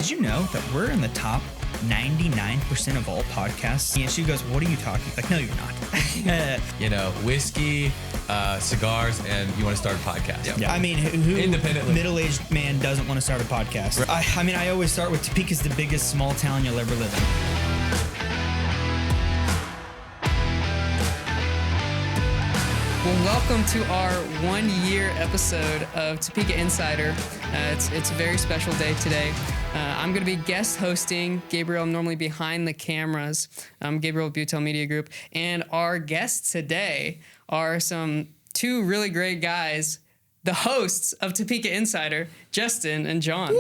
did you know that we're in the top 99% of all podcasts? And she goes, what are you talking? Like, no, you're not. You know, whiskey, cigars, and you want to start a podcast. Yep. Yeah. I mean, who independently middle-aged man doesn't want to start a podcast? Right. I mean, I always start with Topeka's the biggest small town you'll ever live in. Well, welcome to our 1-year episode of Topeka Insider. It's a very special day today. I'm going to be guest hosting. Gabriel, I'm normally behind the cameras. I'm Gabriel with Butel Media Group. And our guests today are two really great guys, the hosts of Topeka Insider, Justin and Jon. Woo,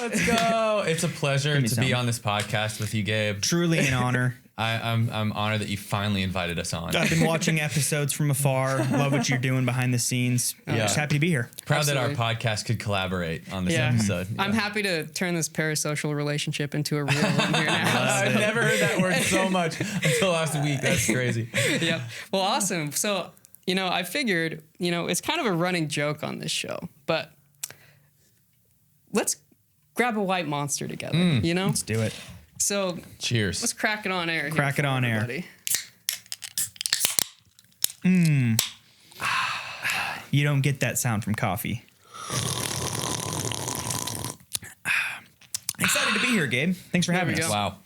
let's go. It's a pleasure to be on this podcast with you, Gabe. Truly an honor. I'm honored that you finally invited us on. I've been watching episodes from afar. Love what you're doing behind the scenes. Yeah. Just happy to be here. Proud Absolutely. that our podcast could collaborate on this episode. Yeah. I'm happy to turn this parasocial relationship into a real one here now. I've never heard that word so much until last week. That's crazy. Yep. Well, awesome. So, I figured, it's kind of a running joke on this show, but let's grab a white monster together, Let's do it. So, cheers. Let's crack it on air. Crack it on air. You don't get that sound from coffee. Excited to be here, Gabe. Thanks for having us. Wow.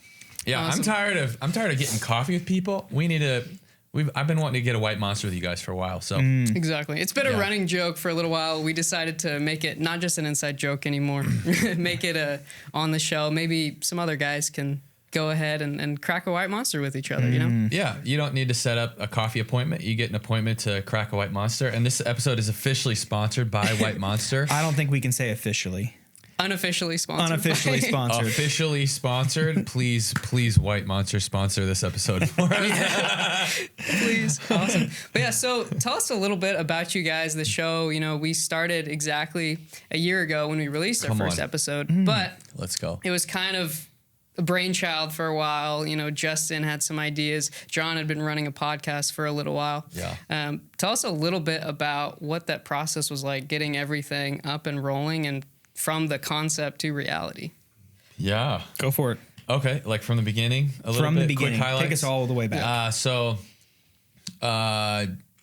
Yeah, Awesome. I'm tired of getting coffee with people. I've been wanting to get a white monster with you guys for a while. So Exactly. It's been a running joke for a little while. We decided to make it not just an inside joke anymore. Make it on the show. Maybe some other guys can go ahead and crack a white monster with each other, Yeah, you don't need to set up a coffee appointment. You get an appointment to crack a white monster. And this episode is officially sponsored by White Monster. I don't think we can say officially. Unofficially sponsored. Unofficially sponsored. Officially sponsored. Please, White Monster sponsor this episode for us. Please. Awesome. But yeah, so tell us a little bit about you guys. The show, we started exactly a year ago when we released our first episode, but let's go. It was kind of a brainchild for a while. Justin had some ideas. Jon had been running a podcast for a little while. Yeah. Tell us a little bit about what that process was like, getting everything up and rolling and from the concept to reality. Yeah. Go for it. Okay, like from the beginning, From the beginning. Quick highlights. Take us all the way back.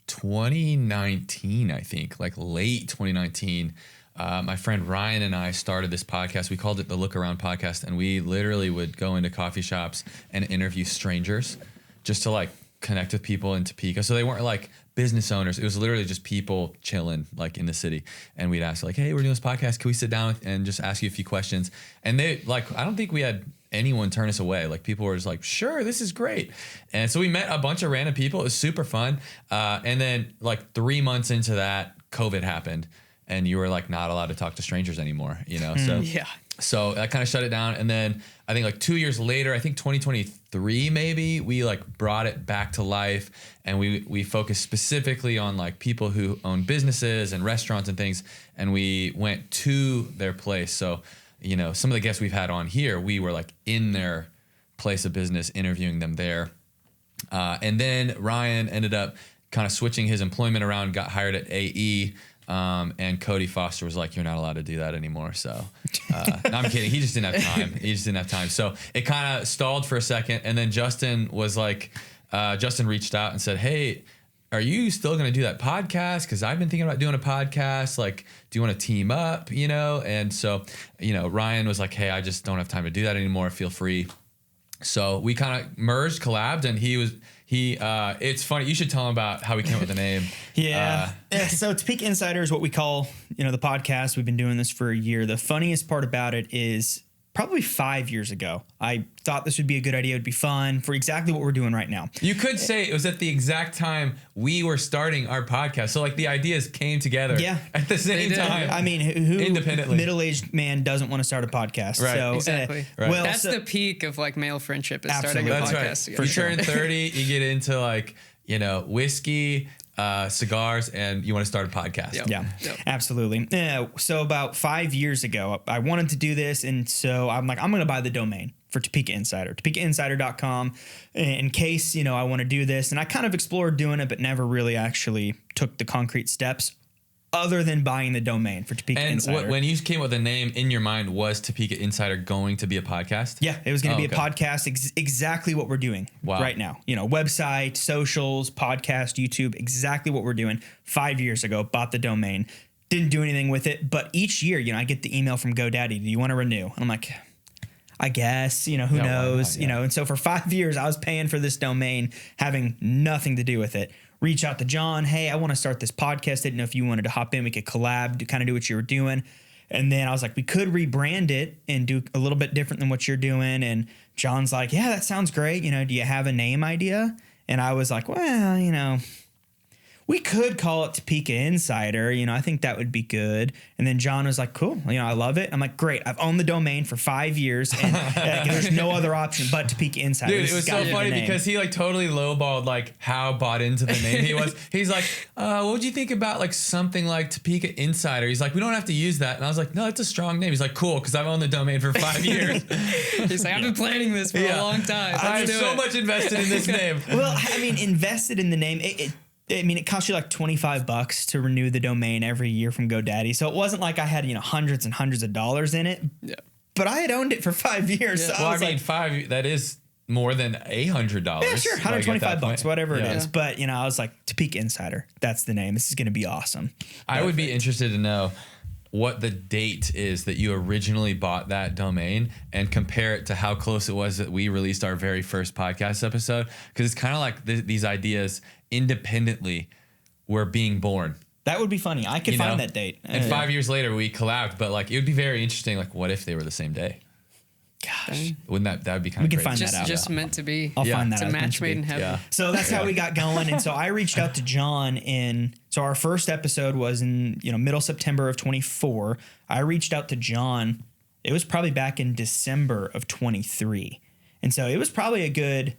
2019, I think, like late 2019, my friend Ryan and I started this podcast. We called it the Look Around Podcast, and we literally would go into coffee shops and interview strangers just to like connect with people in Topeka. So they weren't like business owners. It was literally just people chilling like in the city. And we'd ask like, hey, we're doing this podcast. Can we sit down and just ask you a few questions? And they like, I don't think we had anyone turn us away. Like people were just like, sure, this is great. And so we met a bunch of random people. It was super fun. And then like 3 months into that, COVID happened and you were like not allowed to talk to strangers anymore, So that kind of shut it down. And then I think like 2 years later, I think 2023 maybe, we like brought it back to life and we focused specifically on like people who own businesses and restaurants and things. And we went to their place. So, some of the guests we've had on here, we were like in their place of business, interviewing them there. And then Ryan ended up kind of switching his employment around, got hired at AE. And Cody Foster was like, you're not allowed to do that anymore. So, no, I'm kidding. He just didn't have time. So it kind of stalled for a second. And then Justin was like, Justin reached out and said, hey, are you still going to do that podcast? Cause I've been thinking about doing a podcast. Like, do you want to team up, And so, Ryan was like, hey, I just don't have time to do that anymore. Feel free. So we kind of merged, collabed, and it's funny. You should tell him about how we came up with the name. Yeah. So Topeka Insider is what we call, the podcast. We've been doing this for a year. The funniest part about it is probably 5 years ago, I thought this would be a good idea. It would be fun for exactly what we're doing right now. You could say it was at the exact time we were starting our podcast. So like the ideas came together at the same time. I mean, who independently middle-aged man doesn't want to start a podcast? Right. So, Exactly. Right. Well, that's the peak of like male friendship is starting a Absolutely. podcast That's right. together. You turn 30, you get into like, whiskey, cigars, and you want to start a podcast. Yep. Yeah, Yep. absolutely. So about 5 years ago, I wanted to do this. And so I'm like, I'm going to buy the domain for Topeka Insider, topekainsider.com, in case, I want to do this. And I kind of explored doing it, but never really actually took the concrete steps. other than buying the domain for Topeka Insider. And when you came up with the name in your mind, was Topeka Insider going to be a podcast? Yeah, it was going to be a podcast, exactly what we're doing right now. You know, website, socials, podcast, YouTube, exactly what we're doing. 5 years ago, bought the domain, didn't do anything with it. But each year, you know, I get the email from GoDaddy, do you want to renew? And I'm like, I guess, you know, who knows, you know. And so for 5 years, I was paying for this domain, having nothing to do with it. Reach out to John. Hey, I want to start this podcast. Didn't know if you wanted to hop in. We could collab to kind of do what you were doing. And then I was like, we could rebrand it and do a little bit different than what you're doing. And John's like, yeah, that sounds great. You know, do you have a name idea? And I was like, well, you know, we could call it Topeka Insider. You know, I think that would be good. And then John was like, cool. You know, I love it. I'm like, great. I've owned the domain for 5 years and there's no other option but Topeka Insider. Dude, it was so funny because he like totally lowballed like how bought into the name he was. He's like, what would you think about like something like Topeka Insider? He's like, we don't have to use that. And I was like, no, it's a strong name. He's like, cool, because I've owned the domain for 5 years. He's like, I've been planning this for a long time. I have so much invested in this name. Well, I mean, invested in the name. It costs you like $25 to renew the domain every year from GoDaddy. So it wasn't like I had, you know, hundreds and hundreds of dollars in it. Yeah. But I had owned it for 5 years. Yeah. So well, I mean, five, that is more than $100. Yeah, sure. $125, whatever it is. Yeah. But, you know, I was like, Topeka Insider. That's the name. This is going to be awesome. I would be interested to know what the date is that you originally bought that domain and compare it to how close it was that we released our very first podcast episode. Because it's kind of like these ideas independently were being born. That would be funny. I could find that date. And 5 years later we collabed, but like it would be very interesting. Like, what if they were the same day? Gosh, wouldn't that would be kind of we can crazy. find that out. Just meant to be. I'll find that it's out. It's a match made in heaven. Yeah. So that's how we got going. And so I reached out to John so our first episode was in, you know, middle September of 24. I reached out to John. It was probably back in December of 23. And so it was probably a good,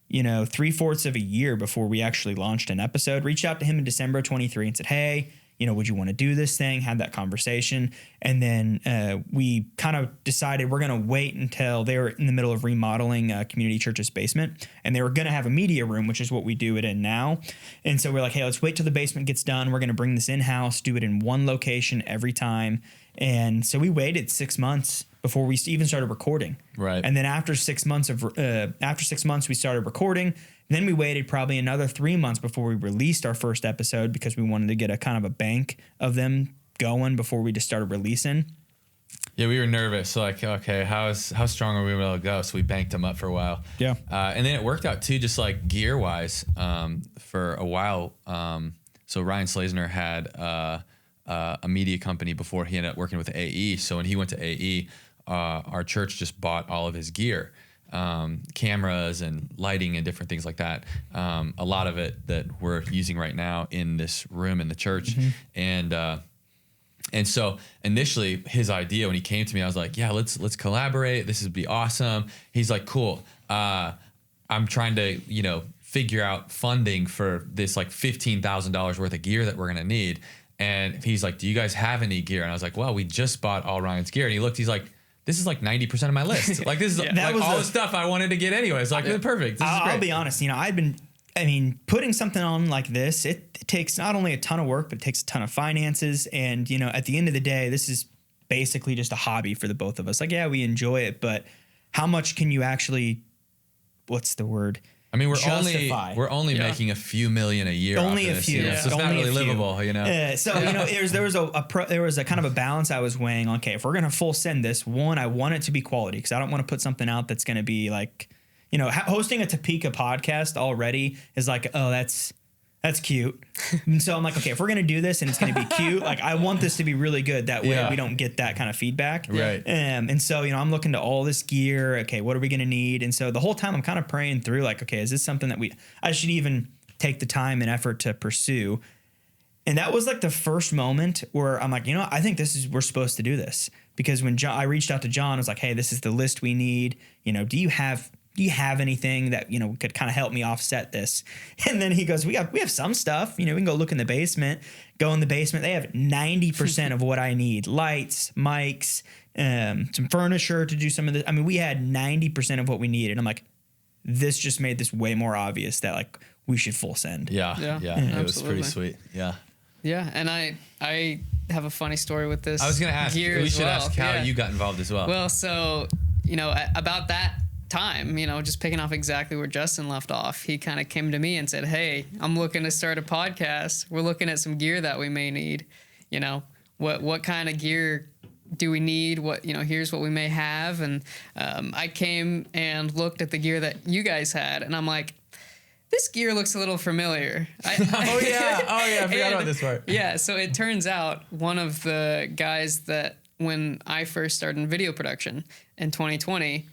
you know, 3/4 of a year before we actually launched an episode. Reached out to him in December of 23 and said, hey, you know, would you want to do this thing? Had that conversation. And then we kind of decided we're going to wait until they were in the middle of remodeling Community Church's basement. And they were going to have a media room, which is what we do it in now. And so we're like, hey, let's wait till the basement gets done. We're going to bring this in-house, do it in one location every time. And so we waited 6 months before we even started recording. Right. And then after 6 months we started recording. Then we waited probably another 3 months before we released our first episode because we wanted to get a kind of a bank of them going before we just started releasing. Yeah, we were nervous. So like, okay, how strong are we able to go? So we banked them up for a while. Yeah. And then it worked out too, just like gear wise, for a while. So Ryan Slazner had a media company before he ended up working with AE. So when he went to AE, our church just bought all of his gear. Cameras and lighting and different things like that. A lot of it that we're using right now in this room in the church. Mm-hmm. And so initially his idea when he came to me, I was like, yeah, let's collaborate. This would be awesome. He's like, cool. I'm trying to, you know, figure out funding for this like $15,000 worth of gear that we're going to need. And he's like, do you guys have any gear? And I was like, well, we just bought all Ryan's gear. And he looked, he's like, this is like 90% of my list. Like this is like all the stuff I wanted to get anyway. It's like, perfect. I'll be honest, you know, putting something on like this, it takes not only a ton of work, but it takes a ton of finances. And, you know, at the end of the day, this is basically just a hobby for the both of us. Like, yeah, we enjoy it, but how much can you actually, what's the word? I mean, we're only making a few million a year. Only off a few. So it's not really livable, you know. So you know, there was a kind of a balance I was weighing. Okay, if we're gonna full send this, one, I want it to be quality because I don't want to put something out that's gonna be like, you know, hosting a Topeka podcast already is like, oh, that's cute. And so I'm like, okay, if we're gonna do this and it's gonna be cute, like I want this to be really good. That way we don't get that kind of feedback. Right. And so, you know, I'm looking to all this gear. Okay, what are we gonna need? And so the whole time I'm kind of praying through, like, okay, is this something that I should even take the time and effort to pursue? And that was like the first moment where I'm like, you know, I think we're supposed to do this. Because when I reached out to John, I was like, hey, this is the list we need. You know, do you have anything that, you know, could kind of help me offset this? And then he goes, we have some stuff, you know, we can go look in the basement. Go in the basement. They have 90% of what I need. Lights, mics, some furniture to do some of this. I mean, we had 90% of what we needed. I'm like, this just made this way more obvious that like we should full send. Yeah. It was pretty sweet. Yeah. Yeah, and I have a funny story with this. I was going to ask. Gear We as should well. ask how you got involved as well. Well, so about that time, just picking off exactly where Justin left off, he kind of came to me and said, "Hey, I'm looking to start a podcast. We're looking at some gear that we may need. What kind of gear do we need? Here's what we may have." And I came and looked at the gear that you guys had, and I'm like, this gear looks a little familiar. Oh yeah, I forgot about this part. Yeah, so it turns out one of the guys that when I first started in video production in 2020,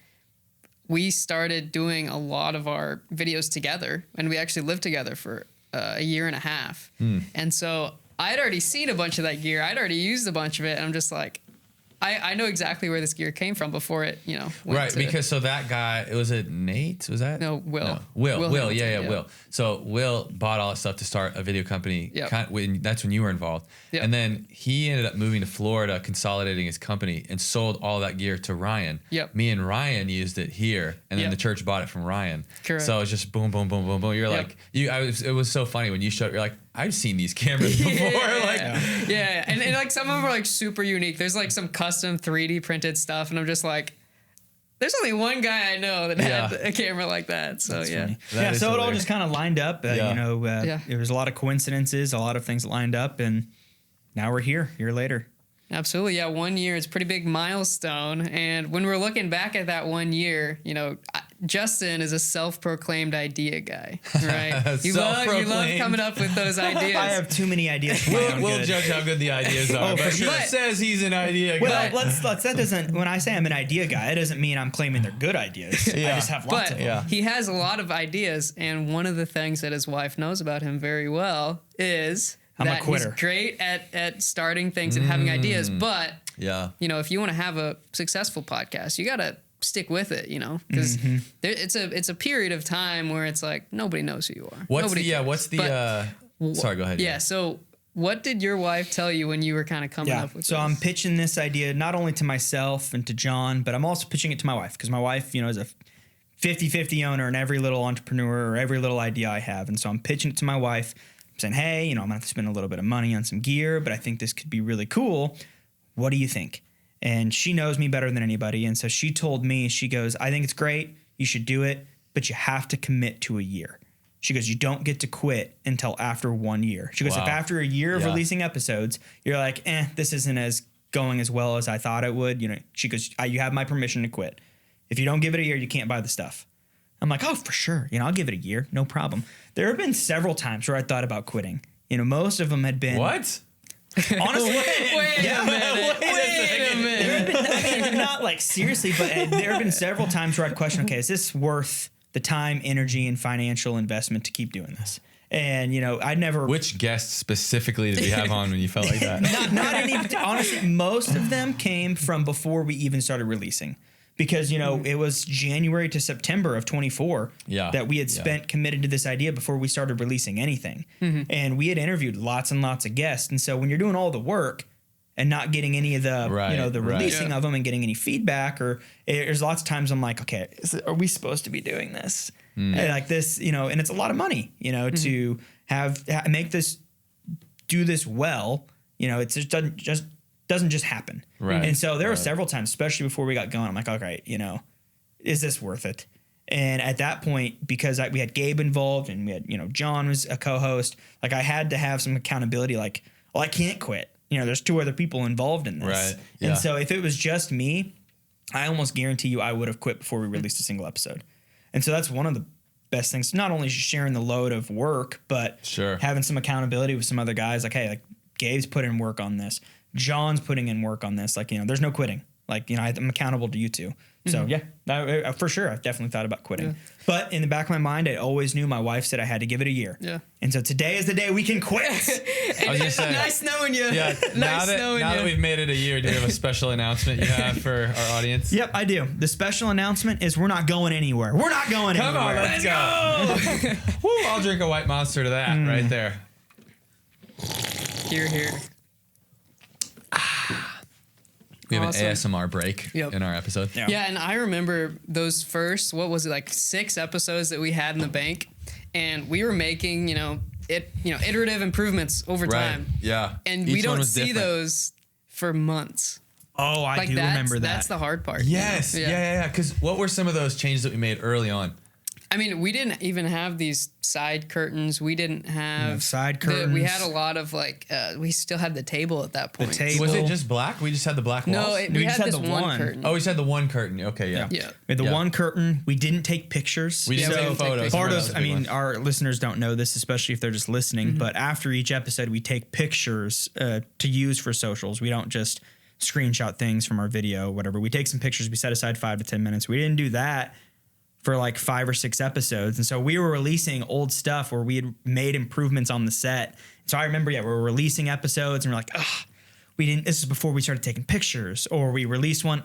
we started doing a lot of our videos together, and we actually lived together for a year and a half. And so I'd already seen a bunch of that gear. I'd already used a bunch of it, and I'm just like, I know exactly where this gear came from before it, went Right, because so that guy, was it Nate? Was that? No, Will. No. Will, Hamilton, yeah, Will. So Will bought all that stuff to start a video company. Yep. That's when you were involved. Yep. And then he ended up moving to Florida, consolidating his company, and sold all that gear to Ryan. Yep. Me and Ryan used it here, and then Yep. the church bought it from Ryan. Correct. So it's just boom, boom, boom, boom, boom. You're Yep. like, it was so funny when you showed. You're like, I've seen these cameras before. Yeah. And like some of them are like super unique. There's like some custom 3D printed stuff, and I'm just like, there's only one guy I know that had a camera like that. So That's yeah. funny. That is So it all hilarious. just kind of lined up. There was a lot of coincidences, a lot of things that lined up, and now we're here a year later. Absolutely. Yeah. 1 year. It's a pretty big milestone. And when we're looking back at that 1 year, Justin is a self-proclaimed idea guy, right? You love coming up with those ideas. I have too many ideas for my own We'll good. judge how good the ideas are. for But sure. he says he's an idea guy. Well, that doesn't. When I say I'm an idea guy, it doesn't mean I'm claiming they're good ideas. I just have lots But of them. he has a lot of ideas, and one of the things that his wife knows about him very well is I'm a that quitter. he's great at starting things and having ideas. But Yeah. if you want to have a successful podcast, you got to stick with it, because it's a period of time where it's like nobody knows who you are. Sorry, go ahead. Yeah. So what did your wife tell you when you were kind of coming up with So this? I'm pitching this idea not only to myself and to John, but I'm also pitching it to my wife because my wife, is a 50-50 owner in every little entrepreneur or every little idea I have. And so I'm pitching it to my wife. I'm saying, hey, I'm going to have to spend a little bit of money on some gear, but I think this could be really cool. What do you think? And she knows me better than anybody. And so she told me, she goes, I think it's great. You should do it, but you have to commit to a year. She goes, you don't get to quit until after 1 year. She goes, Wow. if after a year of Yeah. releasing episodes, you're like, this isn't as going as well as I thought it would. She goes, you have my permission to quit. If you don't give it a year, you can't buy the stuff. I'm like, oh, for sure. I'll give it a year. No problem. There have been several times where I thought about quitting. Most of them had been. What? Honestly, Wait a minute. there have been, not like seriously, but there have been several times where I'd question, okay, is this worth the time, energy, and financial investment to keep doing this? And, I'd never. Which guests specifically did we have on when you felt like that? not any. Honestly, most of them came from before we even started releasing. Because, it was January to September of 24 that we had spent committed to this idea before we started releasing anything. And we had interviewed lots and lots of guests. And so when you're doing all the work and not getting any of the, releasing of them and getting any feedback, or there's lots of times I'm like, okay, are we supposed to be doing this? And like this, and it's a lot of money, to make this, do this well, it just doesn't just happen. Right. And so there were several times, especially before we got going, I'm like, okay, is this worth it? And at that point, because we had Gabe involved and we had, John was a co-host, like I had to have some accountability, like, well, I can't quit. There's two other people involved in this. Right. Yeah. And so if it was just me, I almost guarantee you I would have quit before we released a single episode. And so that's one of the best things, not only sharing the load of work, but having some accountability with some other guys. Like, hey, like Gabe's put in work on this. John's putting in work on this. Like, there's no quitting. Like, I'm accountable to you two. So for sure, I've definitely thought about quitting. Yeah. But in the back of my mind, I always knew my wife said I had to give it a year. Yeah. And so today is the day we can quit. I was gonna say, nice knowing you. Yeah. Now that we've made it a year, do you have a special announcement you have for our audience? Yep, I do. The special announcement is we're not going anywhere. We're not going Come anywhere. on, let's go. Woo, I'll drink a white monster to that right there. Here. We have Awesome. an ASMR break in our episode. Yeah, and I remember those first, 6 episodes that we had in the bank, and we were making, iterative improvements over time. Yeah. And Each we one don't was see different. those for months. Oh, I do remember that. That's the hard part. Yes. You know? Yeah. Because what were some of those changes that we made early on? I mean, we didn't even have these side curtains. We didn't have side curtains. We had a lot of we still had the table at that point. The table. Was it just black? We just had the black walls? No, we just had had this the one one. curtain. Oh, we just had the one curtain. Okay, yeah. Yeah. We had the Yeah. one curtain. We didn't take pictures. We didn't Yeah, we take didn't take photos. pictures. Part That of, was a I big mean, one. our listeners don't know this, especially if they're just listening. But after each episode, we take pictures to use for socials. We don't just screenshot things from our video, whatever. We take some pictures. We set aside 5 to 10 minutes. We didn't do that for like 5 or 6 episodes. And so we were releasing old stuff where we had made improvements on the set. So I remember, we were releasing episodes and we're like, we didn't, this is before we started taking pictures. Or we released one,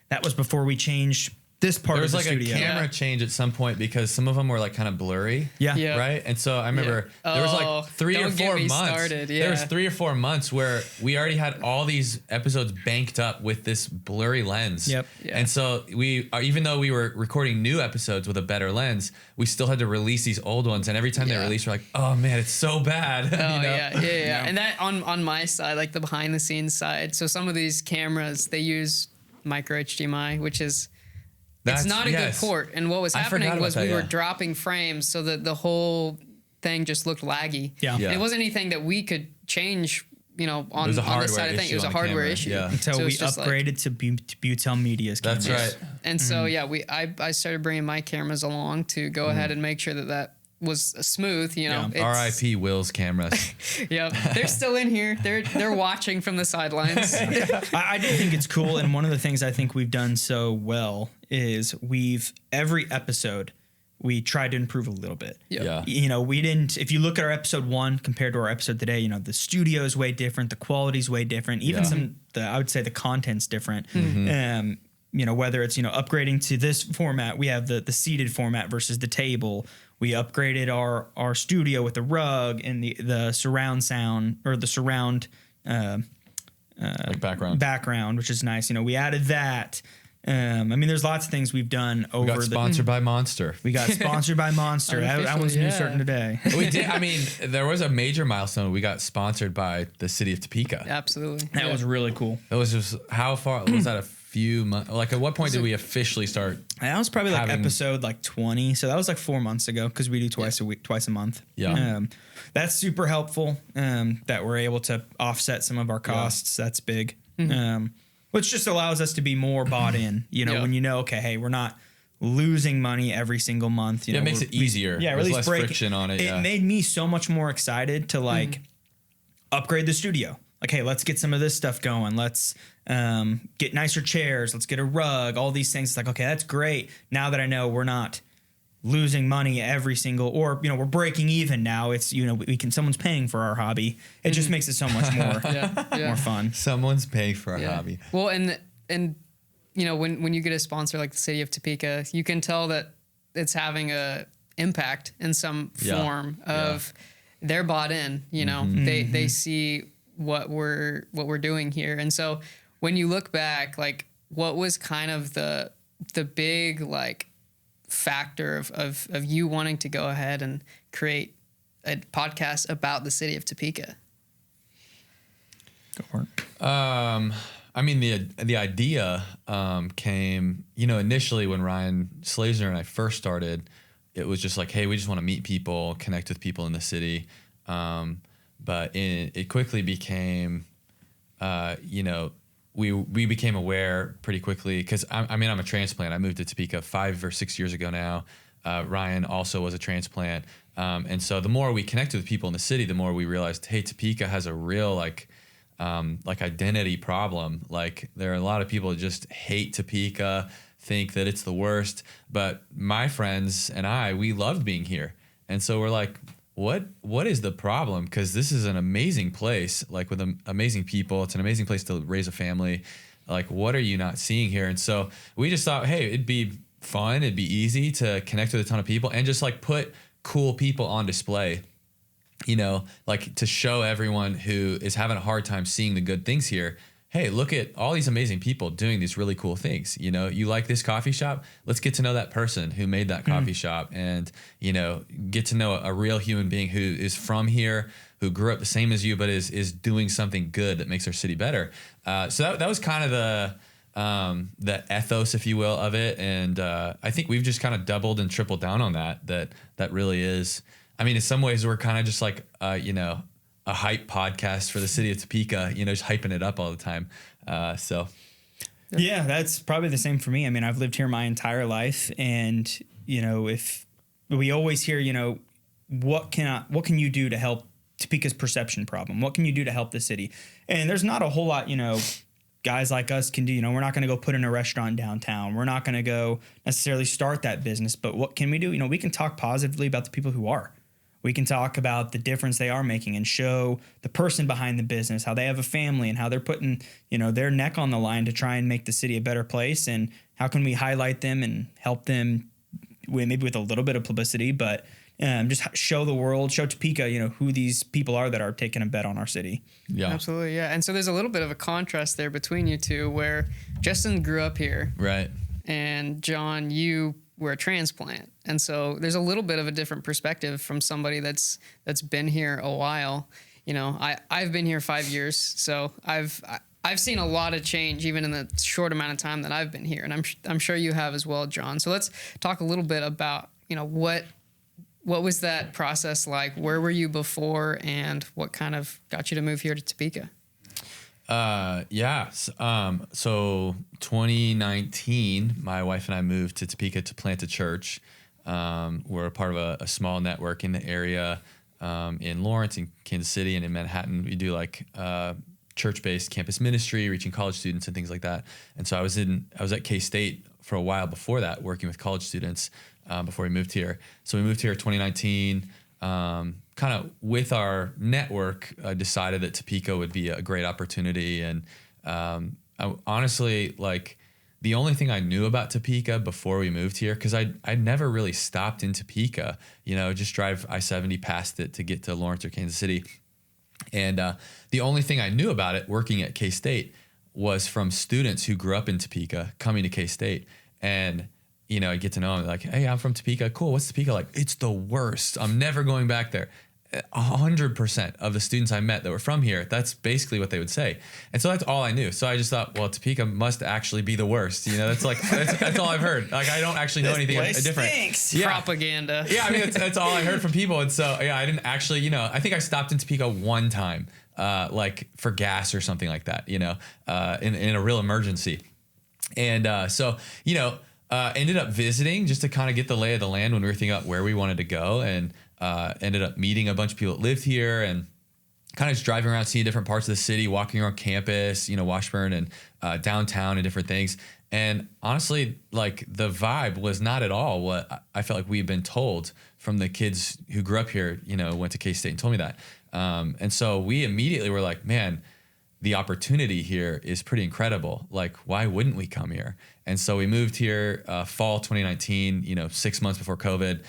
that was before we changed this part There of was the like studio. a camera change at some point because some of them were like kind of blurry. Yeah. Yeah. Right. And so I remember Yeah. there was Oh, like 3 or don't get 4 me months. started, There was yeah. 3 or 4 months where we already had all these episodes banked up with this blurry lens. Yep. Yeah. And so even though we were recording new episodes with a better lens, we still had to release these old ones. And every time they Yeah. released, we're like, oh man, it's so bad. Oh You know? yeah. And that on my side, like the behind the scenes side. So some of these cameras, they use micro HDMI, which is it's not a yes. good port. And what was I forgot happening about was that, we were yeah. dropping frames so that the whole thing just looked laggy. Yeah. Yeah. And it wasn't anything that we could change, on was a this hardware side of things. It issue was a on the hardware camera, issue. yeah. Until So we it's just like- upgraded to Butel Media's That's cameras. right. And so I started bringing my cameras along to go ahead and make sure that was smooth. It's- R.I.P. Will's cameras. Yep, they're still in here. They're watching from the sidelines. I do think it's cool, and one of the things I think we've done so well is every episode we tried to improve a little bit. Yep. Yeah. We didn't. If you look at our episode 1 compared to our episode today, the studio is way different, the quality's way different. Even Yeah. I would say the content's different. Whether it's upgrading to this format, we have the seated format versus the table. We upgraded our studio with the rug and the surround sound or the surround Like background. which is nice. We added that. There's lots of things we've done over We got sponsored by Monster. We got sponsored by Monster. That one's Unofficially, new yeah. starting today. We did. There was a major milestone. We got sponsored by the city of Topeka. Absolutely. That Yeah. was really cool. That was just how far was that? A few months? Like at what point did we officially start? That was probably like Having- episode 20. So that was like 4 months ago because we do twice a month. Yeah. That's super helpful. That we're able to offset some of our costs. That's big. Which just allows us to be more bought in. Yeah. When okay, hey, we're not losing money every single month. It makes it easier. Yeah, There's really less friction on it. It made me so much more excited to upgrade the studio. Like, hey, let's get some of this stuff going. Let's get nicer chairs. Let's get a rug. All these things. It's like, okay, that's great. Now that I know we're not losing money every single, or we're breaking even now. It's someone's paying for our hobby. It just makes it so much more more fun. Someone's paying for a hobby. Well, and when you get a sponsor like the city of Topeka, you can tell that it's having a impact in some Yeah. form of they're bought in. They see what we're doing here, and so when you look back, like what was kind of the big factor of you wanting to go ahead and create a podcast about the city of Topeka? Go for it. The idea came, initially when Ryan Slavesner and I first started, it was just like, hey, we just want to meet people, connect with people in the city. But it quickly became, we became aware pretty quickly because I'm a transplant. I moved to Topeka 5 or 6 years ago now. Ryan also was a transplant. And so the more we connected with people in the city, the more we realized, hey, Topeka has a real identity problem. Like there are a lot of people that just hate Topeka, think that it's the worst. But my friends and we loved being here. And so we're like, what is the problem? Because this is an amazing place, with amazing people. It's an amazing place to raise a family. Like, what are you not seeing here? And so we just thought, hey, it'd be fun. It'd be easy to connect with a ton of people and just put cool people on display, to show everyone who is having a hard time seeing the good things here. hey, look at all these amazing people doing these really cool things. You know, you like this coffee shop? Let's get to know that person who made that coffee shop and, you know, get to know a real human being who is from here, who grew up the same as you, but is doing something good that makes our city better. So that was kind of the ethos, if you will, of it. And I think we've just kind of doubled and tripled down on that really is. I mean, in some ways we're kind of just like, you know, a hype podcast for the city of Topeka, you know, just hyping it up all the time. Yeah, that's probably the same for me. I mean, I've lived here my entire life, and, you know, if we always hear, you know, what can you do to help Topeka's perception problem? What can you do to help the city? And there's not a whole lot, you know, guys like us can do. You know, we're not going to go put in a restaurant downtown. We're not going to go necessarily start that business, but what can we do? You know, we can talk positively about the people who are. We can talk about the difference they are making and show the person behind the business, how they have a family and how they're putting, you know, their neck on the line to try and make the city a better place. And how can we highlight them and help them maybe with a little bit of publicity, but just show the world, show Topeka, you know, who these people are that are taking a bet on our city. Yeah, absolutely. Yeah. And so there's a little bit of a contrast there between you two, where Justin grew up here. Right. And Jon, you were a transplant. And so there's a little bit of a different perspective from somebody that's been here a while. You know, I've been here 5 years, so I've seen a lot of change even in the short amount of time that I've been here, and I'm sure you have as well, Jon. So let's talk a little bit about, you know, what was that process like? Where were you before, and what kind of got you to move here to Topeka? So 2019, my wife and I moved to Topeka to plant a church. We're a part of a small network in the area, in Lawrence, in Kansas City, and in Manhattan. We do like church-based campus ministry, reaching college students and things like that. And so I was at K-State for a while before that, working with college students before we moved here. So we moved here in 2019. Kind of with our network, decided that Topeka would be a great opportunity. And I honestly, like, the only thing I knew about Topeka before we moved here, because I'd never really stopped in Topeka, you know, just drive I-70 past it to get to Lawrence or Kansas City. And the only thing I knew about it working at K-State was from students who grew up in Topeka coming to K-State. And you know, I get to know them like, hey, I'm from Topeka. Cool. What's Topeka like? It's the worst. I'm never going back there. 100% of the students I met that were from here, that's basically what they would say. And so that's all I knew. So I just thought, well, Topeka must actually be the worst. You know, that's like, that's all I've heard. Like, I don't actually know anything different. Stinks. Yeah. Propaganda. Yeah. I mean, that's all I heard from people. And so, yeah, I didn't actually, you know, I think I stopped in Topeka one time, like for gas or something like that, you know, in a real emergency. And so, you know, ended up visiting just to kind of get the lay of the land when we were thinking about where we wanted to go, and ended up meeting a bunch of people that lived here and kind of just driving around, seeing different parts of the city, walking around campus, you know, Washburn and downtown and different things. And honestly, like, the vibe was not at all what I felt like we had been told from the kids who grew up here, you know, went to K-State and told me that. And so we immediately were like, man, the opportunity here is pretty incredible. Like, why wouldn't we come here? And so we moved here fall 2019, you know, 6 months before COVID.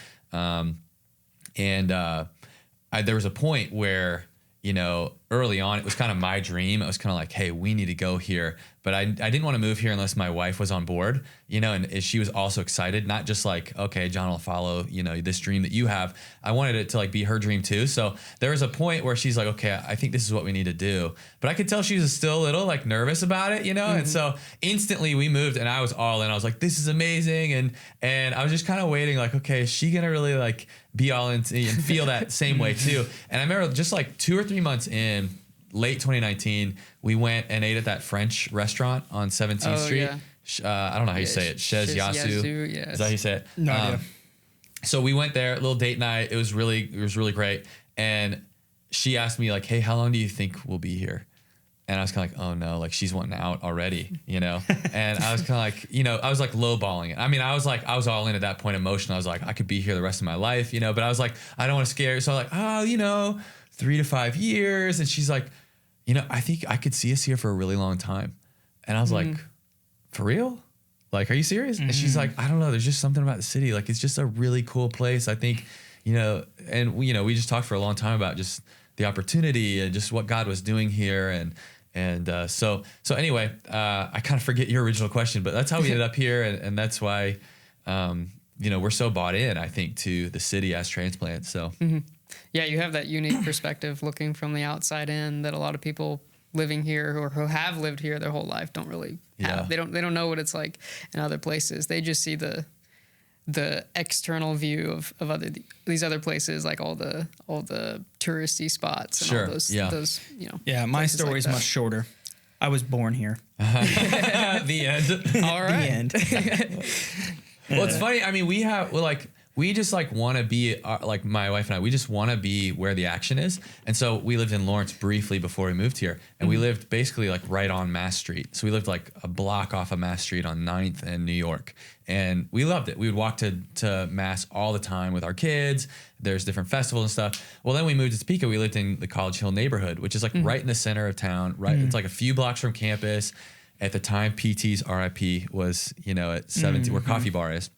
There was a point where, you know, early on, it was kind of my dream. It was kind of like, hey, we need to go here. But I didn't want to move here unless my wife was on board, you know, and she was also excited, not just like, okay, Jon will follow, you know, this dream that you have. I wanted it to like be her dream too. So there was a point where she's like, okay, I think this is what we need to do. But I could tell she was still a little like nervous about it, you know? Mm-hmm. And so instantly we moved and I was all in. I was like, this is amazing. And I was just kind of waiting like, okay, is she going to really like be all into and feel that same way too? And I remember just like 2 or 3 months in, late 2019, we went and ate at that French restaurant on 17th Street. Yeah. I don't know how you say it. Chez Yasu. Yes. Is that how you say it? No idea. So we went there, a little date night. It was really great. And she asked me like, hey, how long do you think we'll be here? And I was kind of like, oh no, like she's wanting out already, you know? And I was kind of like, you know, I was like lowballing it. I mean, I was all in at that point emotional. I was like, I could be here the rest of my life, you know, but I was like, I don't want to scare her. So I was like, oh, you know, 3 to 5 years. And she's like, you know, I think I could see us here for a really long time. And I was like, for real? Like, are you serious? And she's like, I don't know. There's just something about the city. Like, it's just a really cool place. I think, you know, and we just talked for a long time about just the opportunity and just what God was doing here. And so anyway, I kind of forget your original question, but that's how we ended up here, and that's why we're so bought in, I think, to the city as Transplant. So yeah, you have that unique perspective looking from the outside in that a lot of people living here or who have lived here their whole life don't really have. They don't know what it's like in other places. They just see the external view of these other places, like all the touristy spots and all those my story is much shorter. I was born here. The end. All right. The end. Well, it's funny. I mean, we just want to be like my wife and I. We just want to be where the action is, and so we lived in Lawrence briefly before we moved here, and we lived basically like right on Mass Street. So we lived like a block off of Mass Street on 9th and New York, and we loved it. We would walk to Mass all the time with our kids. There's different festivals and stuff. Well, then we moved to Topeka. We lived in the College Hill neighborhood, which is like right in the center of town. Right, it's like a few blocks from campus. At the time, PT's RIP was at 17, where Coffee Bar is.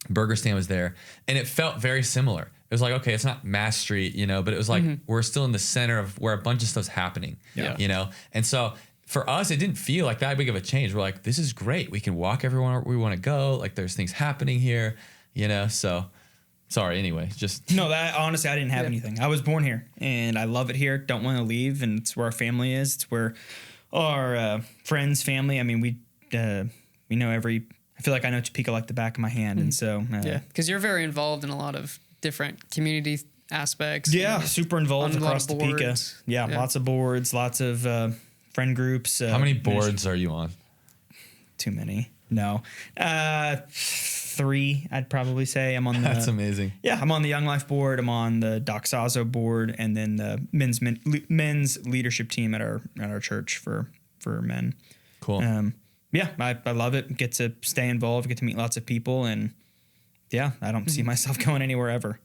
Burger stand was there, and it felt very similar. It was like, okay, it's not Mass Street, but it was like we're still in the center of where a bunch of stuff's happening, And so for us, it didn't feel like that big of a change. We're like, this is great. We can walk everywhere we want to go. Like there's things happening here, So sorry. Anyway, just no. That honestly, I didn't have anything. I was born here, and I love it here. Don't want to leave, and it's where our family is. It's where our friends, family. I mean, we know every. I feel like I know Topeka like the back of my hand, and so because you're very involved in a lot of different community aspects. Yeah, super involved across Topeka. Yeah, lots of boards, lots of friend groups. How many boards are you on? Too many. No, 3. I'd probably say I'm on. The, That's amazing. Yeah, I'm on the Young Life board. I'm on the Doxazo board, and then the men's leadership team at our church for men. Cool. Yeah, I love it. Get to stay involved, get to meet lots of people, and I don't see myself going anywhere ever.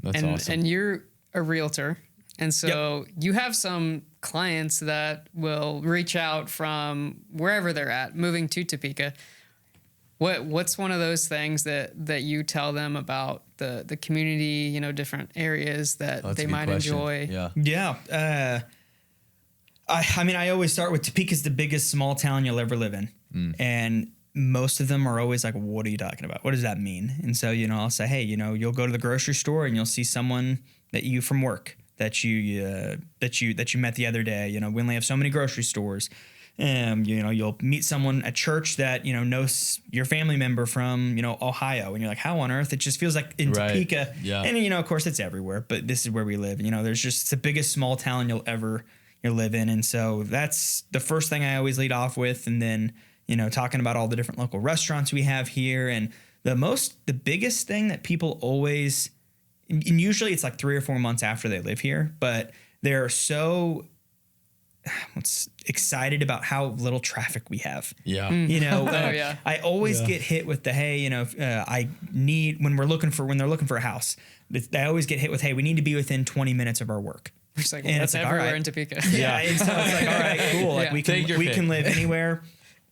That's awesome. And you're a realtor, and so you have some clients that will reach out from wherever they're at, moving to Topeka. What's one of those things that you tell them about the community, different areas that they might enjoy? Yeah. I mean, I always start with Topeka's the biggest small town you'll ever live in. And most of them are always like, what are you talking about? What does that mean? And so, I'll say, hey, you'll go to the grocery store and you'll see someone that you from work that you met the other day. We only have so many grocery stores. You'll meet someone at church that, knows your family member from, Ohio. And you're like, how on earth? It just feels like in Topeka. Yeah. And, of course it's everywhere, but this is where we live. There's just, it's the biggest small town you'll live in. And so that's the first thing I always lead off with. And then, talking about all the different local restaurants we have here. And the biggest thing that people always, and usually it's like 3 or 4 months after they live here, but they're so excited about how little traffic we have. Yeah. I always get hit with the, hey, I need, when they're looking for a house, I always get hit with, hey, we need to be within 20 minutes of our work. It's like, well, that's everywhere in Topeka. Yeah. And so it's like, all right, cool. Like we can live anywhere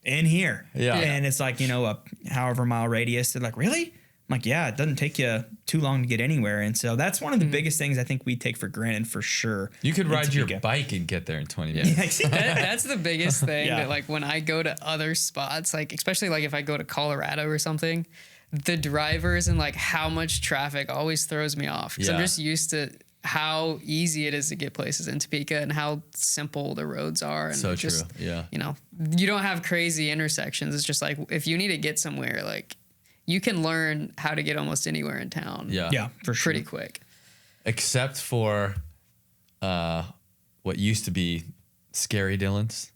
in here. Yeah. And it's like, a however mile radius. They're like, really? I'm like, yeah, it doesn't take you too long to get anywhere. And so that's one of the biggest things I think we take for granted for sure. You could ride your bike and get there in 20 minutes. That's the biggest thing that like when I go to other spots, like especially like if I go to Colorado or something, the drivers and like how much traffic always throws me off. Because I'm just used to how easy it is to get places in Topeka and how simple the roads are. And so just, true. Yeah. You don't have crazy intersections. It's just like if you need to get somewhere, like you can learn how to get almost anywhere in town. Yeah. Yeah, for sure. Pretty quick. Except for what used to be Scary Dillon's,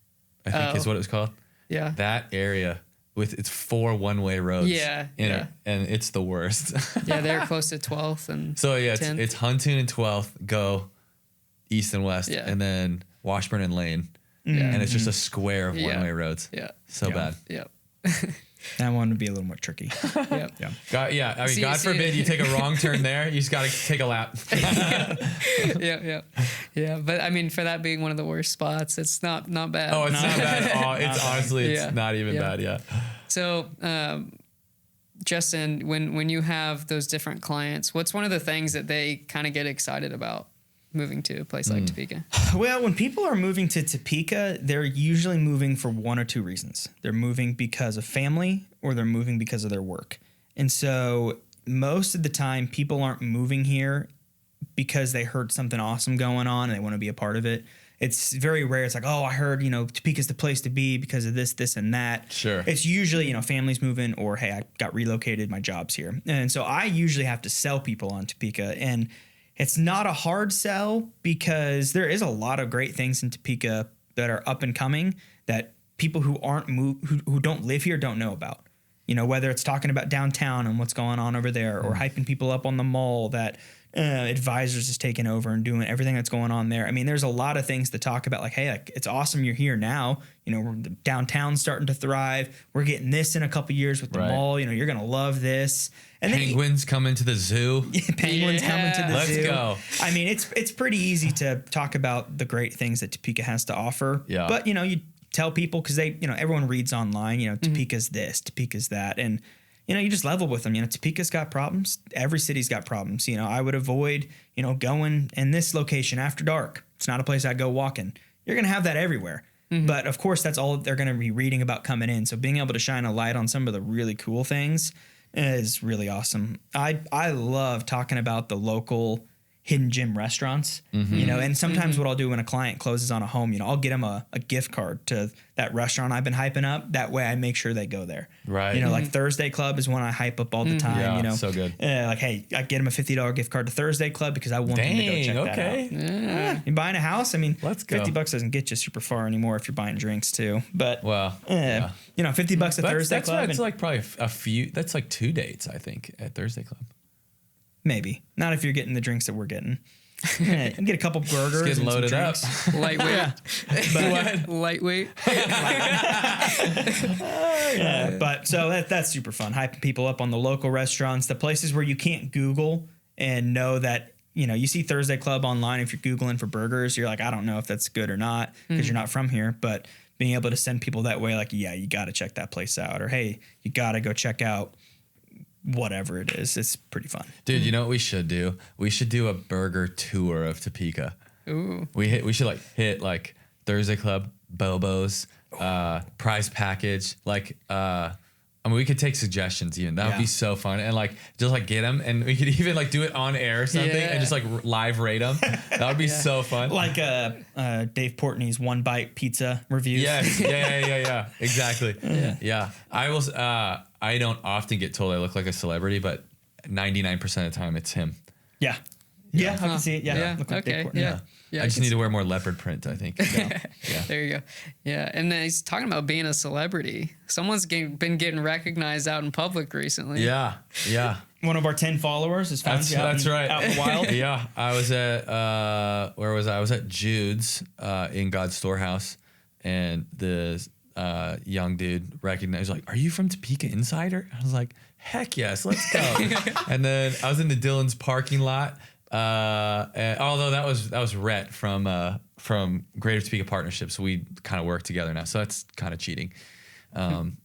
I think is what it was called. Yeah. That area with its 4 one-way roads in it, and it's the worst. Yeah, they're close to 12th and so it's Huntoon and 12th go east and west, and then Washburn and Lane, and it's just a square of one-way roads. Yeah, so bad. Yep. That one would be a little more tricky. Yep. Yeah. I mean, God forbid you take a wrong turn there. You just got to take a lap. Yeah. But I mean, for that being one of the worst spots, it's not bad. Oh, it's not bad at all. It's honestly, it's not even bad. Yeah. So, Justin, when you have those different clients, what's one of the things that they kind of get excited about? moving to a place like Topeka? Well, when people are moving to Topeka, they're usually moving for one or two reasons. They're moving because of family or they're moving because of their work. And so most of the time, people aren't moving here because they heard something awesome going on and they want to be a part of it. It's very rare. It's like, oh, I heard, Topeka's the place to be because of this, this, and that. Sure. It's usually, families moving or, hey, I got relocated, my job's here. And so I usually have to sell people on Topeka. And it's not a hard sell because there is a lot of great things in Topeka that are up and coming that people who who don't live here don't know about. Whether it's talking about downtown and what's going on over there or hyping people up on the mall that Advisors is taking over and doing everything that's going on there. I mean, there's a lot of things to talk about, like, hey, it's awesome you're here now. The downtown's starting to thrive. We're getting this in a couple years with the mall. You're going to love this. And penguins coming to the zoo. Penguins coming to the zoo. Let's go. I mean, it's pretty easy to talk about the great things that Topeka has to offer. Yeah. But, you tell people because they, everyone reads online, Topeka's this, Topeka's that. And, you just level with them. Topeka's got problems. Every city's got problems. I would avoid, going in this location after dark. It's not a place I'd go walking. You're going to have that everywhere. Mm-hmm. But of course, that's all they're going to be reading about coming in. So being able to shine a light on some of the really cool things is really awesome. I love talking about the local hidden gem restaurants, and sometimes what I'll do when a client closes on a home, I'll get them a gift card to that restaurant I've been hyping up. That way I make sure they go there. Right. Like Thursday Club is one I hype up all the time, Yeah, so good. Like, hey, I get them a $50 gift card to Thursday Club because I want them to go check that out. Yeah. You're buying a house? I mean, Let's go. $50 doesn't get you super far anymore if you're buying drinks too. But, Well, $50 at Thursday Club. That's like probably a few, that's like 2 dates, I think, at Thursday Club. Maybe. Not if you're getting the drinks that we're getting. Yeah, you can get a couple burgers. Getting and some loaded up. drinks. Lightweight. But, Lightweight. yeah, but so that's super fun. Hyping people up on the local restaurants, the places where you can't Google and know that, you see Thursday Club online. If you're Googling for burgers, you're like, I don't know if that's good or not because you're not from here. But being able to send people that way, like, yeah, you got to check that place out. Or, hey, you got to go check out whatever it is. It's pretty fun. Dude, you know what we should do? We should do a burger tour of Topeka. Ooh. We should hit Thursday Club, Bobo's, prize package. We could take suggestions even. That would be so fun. And just get them, and we could even do it on air or something and just live rate them. That would be so fun. Like Dave Portney's One Bite Pizza reviews. Yes. Yeah. Exactly. Yeah. I will. I don't often get told I look like a celebrity, but 99% of the time it's him. Yeah. Yeah, I can see it. Yeah. Look like Okay. Dave Portney. Yeah. I just need to wear more leopard print, I think. Yeah. There you go. Yeah. And then he's talking about being a celebrity. Someone's been getting recognized out in public recently. Yeah. One of our 10 followers is found That's right. out in the wild. Yeah. I was at where was I? I was at Jude's in God's Storehouse, and the young dude recognized, are you from Topeka Insider? I was like, heck yes, let's go. And then I was in the Dillon's parking lot. And although that was Rhett from Greater Topeka Partnership, so we kind of work together now. So that's kind of cheating.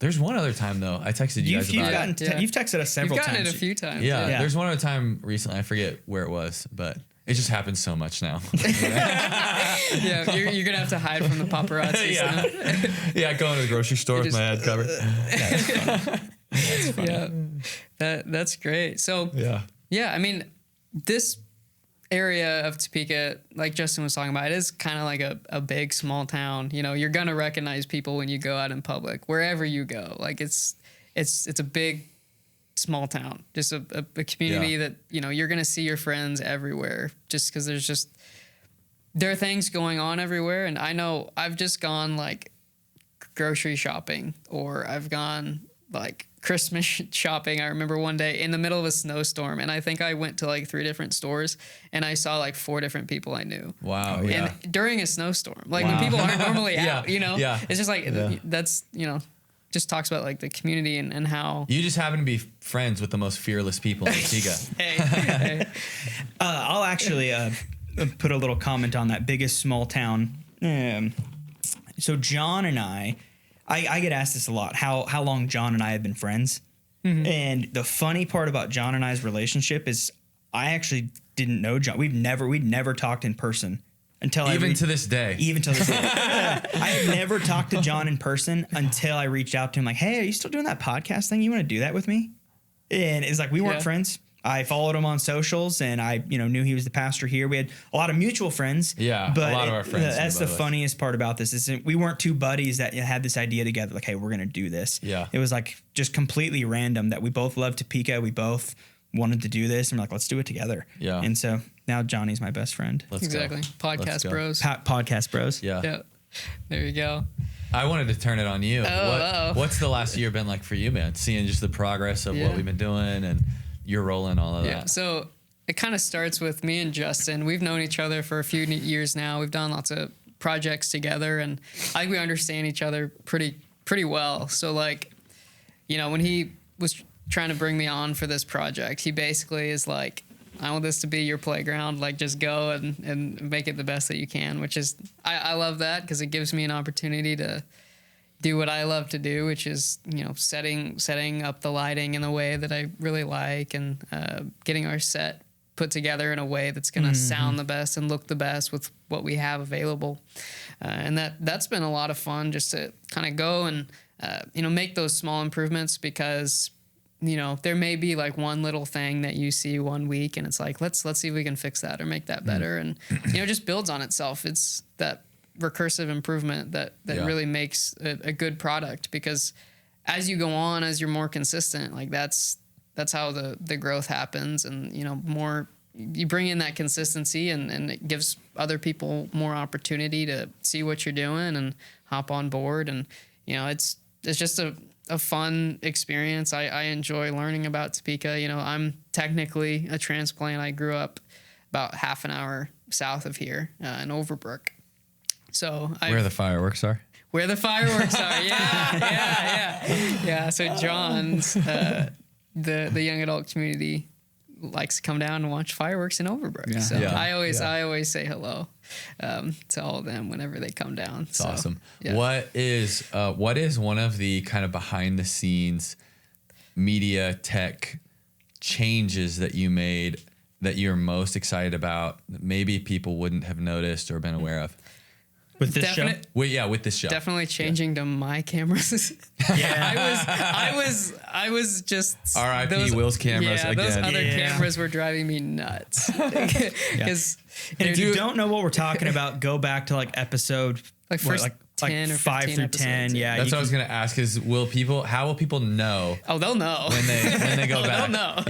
There's one other time though. I texted you guys about it. You've texted us several times. You've gotten it a few times. Yeah, there's one other time recently. I forget where it was, but it just happens so much now. Yeah, you're gonna have to hide from the paparazzi. Yeah, going to the grocery store with my head covered. That's funny. Yeah, that's great. So yeah, I mean, this area of Topeka, like Justin was talking about, it is kind of like a big small town. You're gonna recognize people when you go out in public, wherever you go. It's a big small town, just a community that you're gonna see your friends everywhere, just because there are things going on everywhere. And I know I've just gone grocery shopping, or I've gone Christmas shopping. I remember one day in the middle of a snowstorm, and I think I went to 3 different stores, and I saw 4 different people I knew. Wow. And during a snowstorm, when people aren't normally out, it's just that's, just talks about the community and how you just happen to be friends with the most fearless people in Topeka. Hey. I'll actually put a little comment on that biggest small town. So John and I get asked this a lot, how long John and I have been friends. Mm-hmm. And the funny part about John and I's relationship is I actually didn't know Jon. We'd never talked in person until to this day. Even till this day. I had never talked to Jon in person until I reached out to him like, hey, are you still doing that podcast thing? You want to do that with me? And it's like, we weren't friends. I followed him on socials and I, knew he was the pastor here. We had a lot of mutual friends. Yeah, but a lot of our friends. That's the funniest part about this is we weren't two buddies that had this idea together. Like, hey, we're going to do this. Yeah. It was like just completely random that we both loved Topeka. We both wanted to do this and we're like, let's do it together. Yeah. And so now Johnny's my best friend. Exactly. Podcast bros. Podcast bros. Yeah. There you go. I wanted to turn it on you. What's the last year been like for you, man? Seeing just the progress of what we've been doing and your role in all of that. So it kind of starts with me and Justin. We've known each other for a few years now. We've done lots of projects together, and I think we understand each other pretty well. So like, when he was trying to bring me on for this project, he basically is like, I want this to be your playground. Like, just go and make it the best that you can, which is, I love that because it gives me an opportunity to do what I love to do, which is, setting up the lighting in a way that I really like and getting our set put together in a way that's going to sound the best and look the best with what we have available. And that's been a lot of fun just to kind of go and, make those small improvements because there may be like one little thing that you see one week and it's like, let's see if we can fix that or make that better. And, it just builds on itself. It's that recursive improvement that really makes a good product because as you go on, as you're more consistent, like that's how the growth happens. And, more you bring in that consistency and it gives other people more opportunity to see what you're doing and hop on board. And, it's just a fun experience. I enjoy learning about Topeka. I'm technically a transplant. I grew up about half an hour south of here in Overbrook. So where the fireworks are. Where the fireworks are, yeah. So John's the young adult community likes to come down and watch fireworks in Overbrook. Yeah. So I always say hello to all of them whenever they come down. It's awesome. Yeah. What is one of the kind of behind the scenes media tech changes that you made that you're most excited about that maybe people wouldn't have noticed or been aware of? With this show? With this show. Definitely changing to my cameras. I was just R.I.P. Will's cameras again. Those other cameras were driving me nuts. Because if you don't know what we're talking about, go back to like episode first 10 or 5 through 10. Yeah, that's what I was gonna ask. Is how will people know? Oh, they'll know when they go back. They'll know.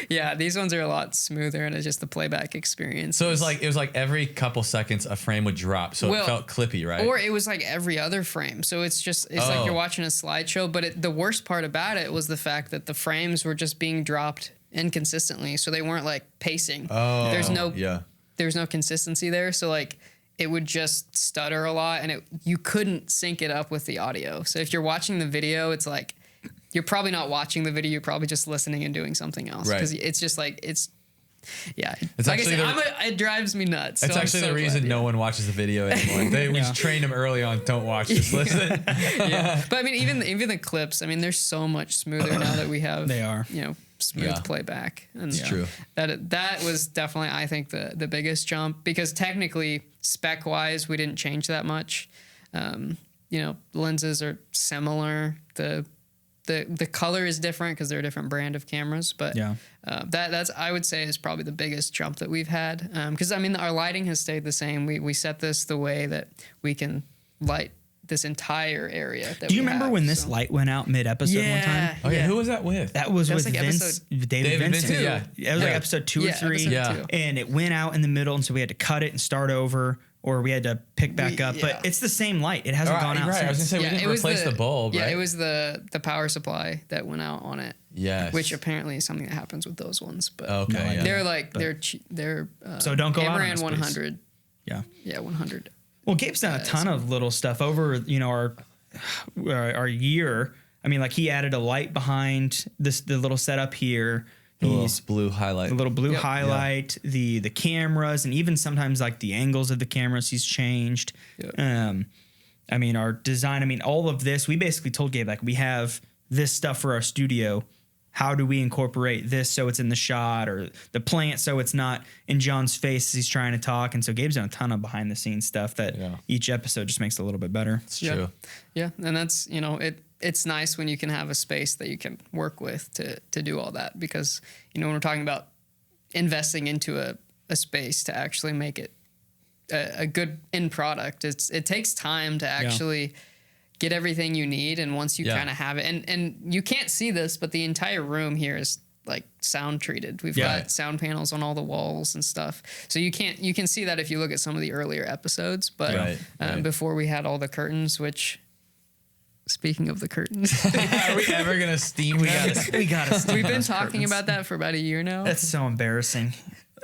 Yeah. These ones are a lot smoother, and it's just the playback experience. So it was like every couple seconds a frame would drop, so it felt clippy, right? Or it was like every other frame. So it's like you're watching a slideshow. But the worst part about it was the fact that the frames were just being dropped inconsistently, so they weren't like pacing. Oh, there's no consistency there. So like, it would just stutter a lot and you couldn't sync it up with the audio. So if you're watching the video, it's like, you're probably not watching the video. You're probably just listening and doing something else. Because it's just like, it's like actually it drives me nuts. It's actually the reason no one watches the video anymore. We trained them early on, don't watch, just listen. But I mean, even the clips, I mean, they're so much smoother now that we have, they are, smooth playback. And it's true. That was definitely, I think, the biggest jump because technically, spec wise, we didn't change that much. Lenses are similar. The color is different because they're a different brand of cameras. But that's I would say is probably the biggest jump that we've had. Because I mean, our lighting has stayed the same. We set this the way that we can light this entire area. Do you remember when this light went out mid-episode one time? Oh yeah, who was that with? That was with like Vince, David Vincent. Yeah, it was like episode 2 or 3. And it went out in the middle, and so we had to cut it and start over, or we had to pick back up. But it's the same light. It hasn't gone out. Right, since. I was gonna say we didn't replace the bulb. Yeah, right? it was the power supply that went out on it. Yes, which apparently is something that happens with those ones. But they're like they're so don't go out on us, 100. Please. Yeah, 100. Well, Gabe's done a ton of little stuff over our year. I mean, like he added a light behind the little setup here. He's blue highlight, a little blue highlight, the cameras, and even sometimes like the angles of the cameras he's changed. I mean, our design. I mean, all of this. We basically told Gabe like we have this stuff for our studio. how do we incorporate this so it's in the shot, or the plant so it's not in Jon's face as he's trying to talk. And so Gabe's done a ton of behind the scenes stuff that each episode just makes it a little bit better. It's true. Yeah, and that's, you know, it's nice when you can have a space that you can work with to do all that, because, you know, when we're talking about investing into a space to actually make it a good end product, it takes time to actually get everything you need. And once you kind of have it, and you can't see this, but the entire room here is like sound treated. We've got sound panels on all the walls and stuff. So you can see that if you look at some of the earlier episodes, but before we had all the curtains, which, speaking of the curtains, are we ever going to steam? We gotta steam. We've been talking about that for about a year now. That's so embarrassing.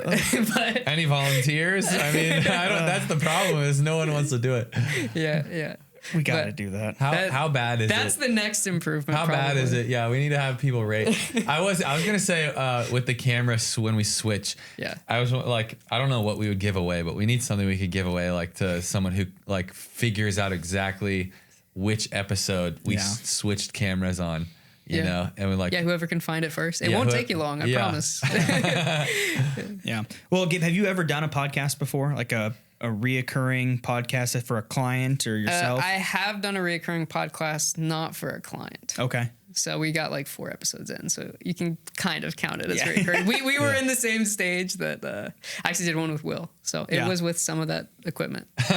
But, any volunteers? I mean, that's the problem, is no one wants to do it. Yeah. We got to do that. How bad is it? That's the next improvement. How bad is it? Yeah, we need to have people rate. I was gonna say with the camera when we switch. Yeah. I was like, I don't know what we would give away, but we need something we could give away, like to someone who like figures out exactly which episode we switched cameras on. You know, and we're like, whoever can find it first. It won't take you long, I promise. Yeah. Well, Gabe, have you ever done a podcast before, like a reoccurring podcast for a client or yourself? I have done a reoccurring podcast, not for a client. Okay. So we got like 4 episodes in, so you can kind of count it as reoccurring. We were in the same stage that I actually did one with Will, so it was with some of that equipment. So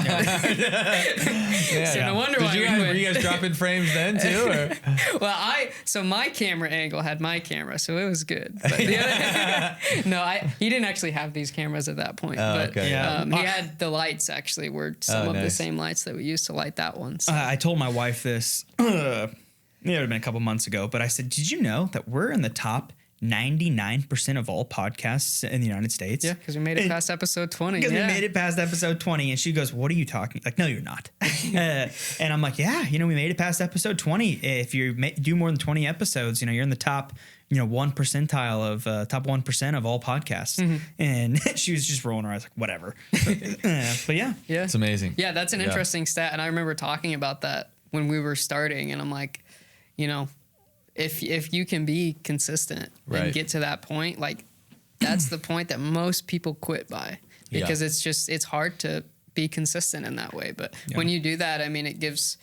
no wonder why were you guys dropping frames then too? Or? Well, so my camera angle had my camera, so it was good. But the other, he didn't actually have these cameras at that point. But okay. he had the lights actually were some of the same lights that we used to light that one. So. I told my wife this. It would have been a couple months ago, but I said, did you know that we're in the top 99% of all podcasts in the United States? Yeah, because we made it past episode 20. Because we made it past episode 20. And she goes, what are you talking? Like, no, you're not. And I'm like, yeah, we made it past episode 20. If you do more than 20 episodes, you're in the top, 1 percentile of top 1% of all podcasts. Mm-hmm. And she was just rolling her eyes like, whatever. But yeah. It's amazing. Yeah, that's an interesting stat. And I remember talking about that when we were starting, and I'm like, if you can be consistent and get to that point, like that's the point that most people quit by, because it's hard to be consistent in that way. But when you do that, I mean, it gives,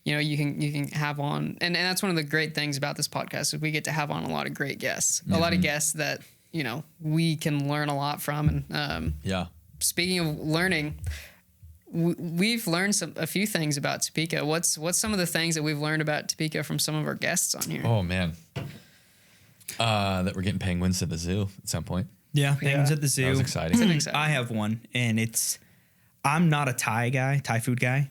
you can have on, and that's one of the great things about this podcast is we get to have on a lot of great guests, a lot of guests that, we can learn a lot from. And speaking of learning, we've learned a few things about Topeka. What's some of the things that we've learned about Topeka from some of our guests on here? Oh man, that we're getting penguins at the zoo at some point. Yeah, penguins at the zoo. That was exciting. I have one, and I'm not a Thai food guy.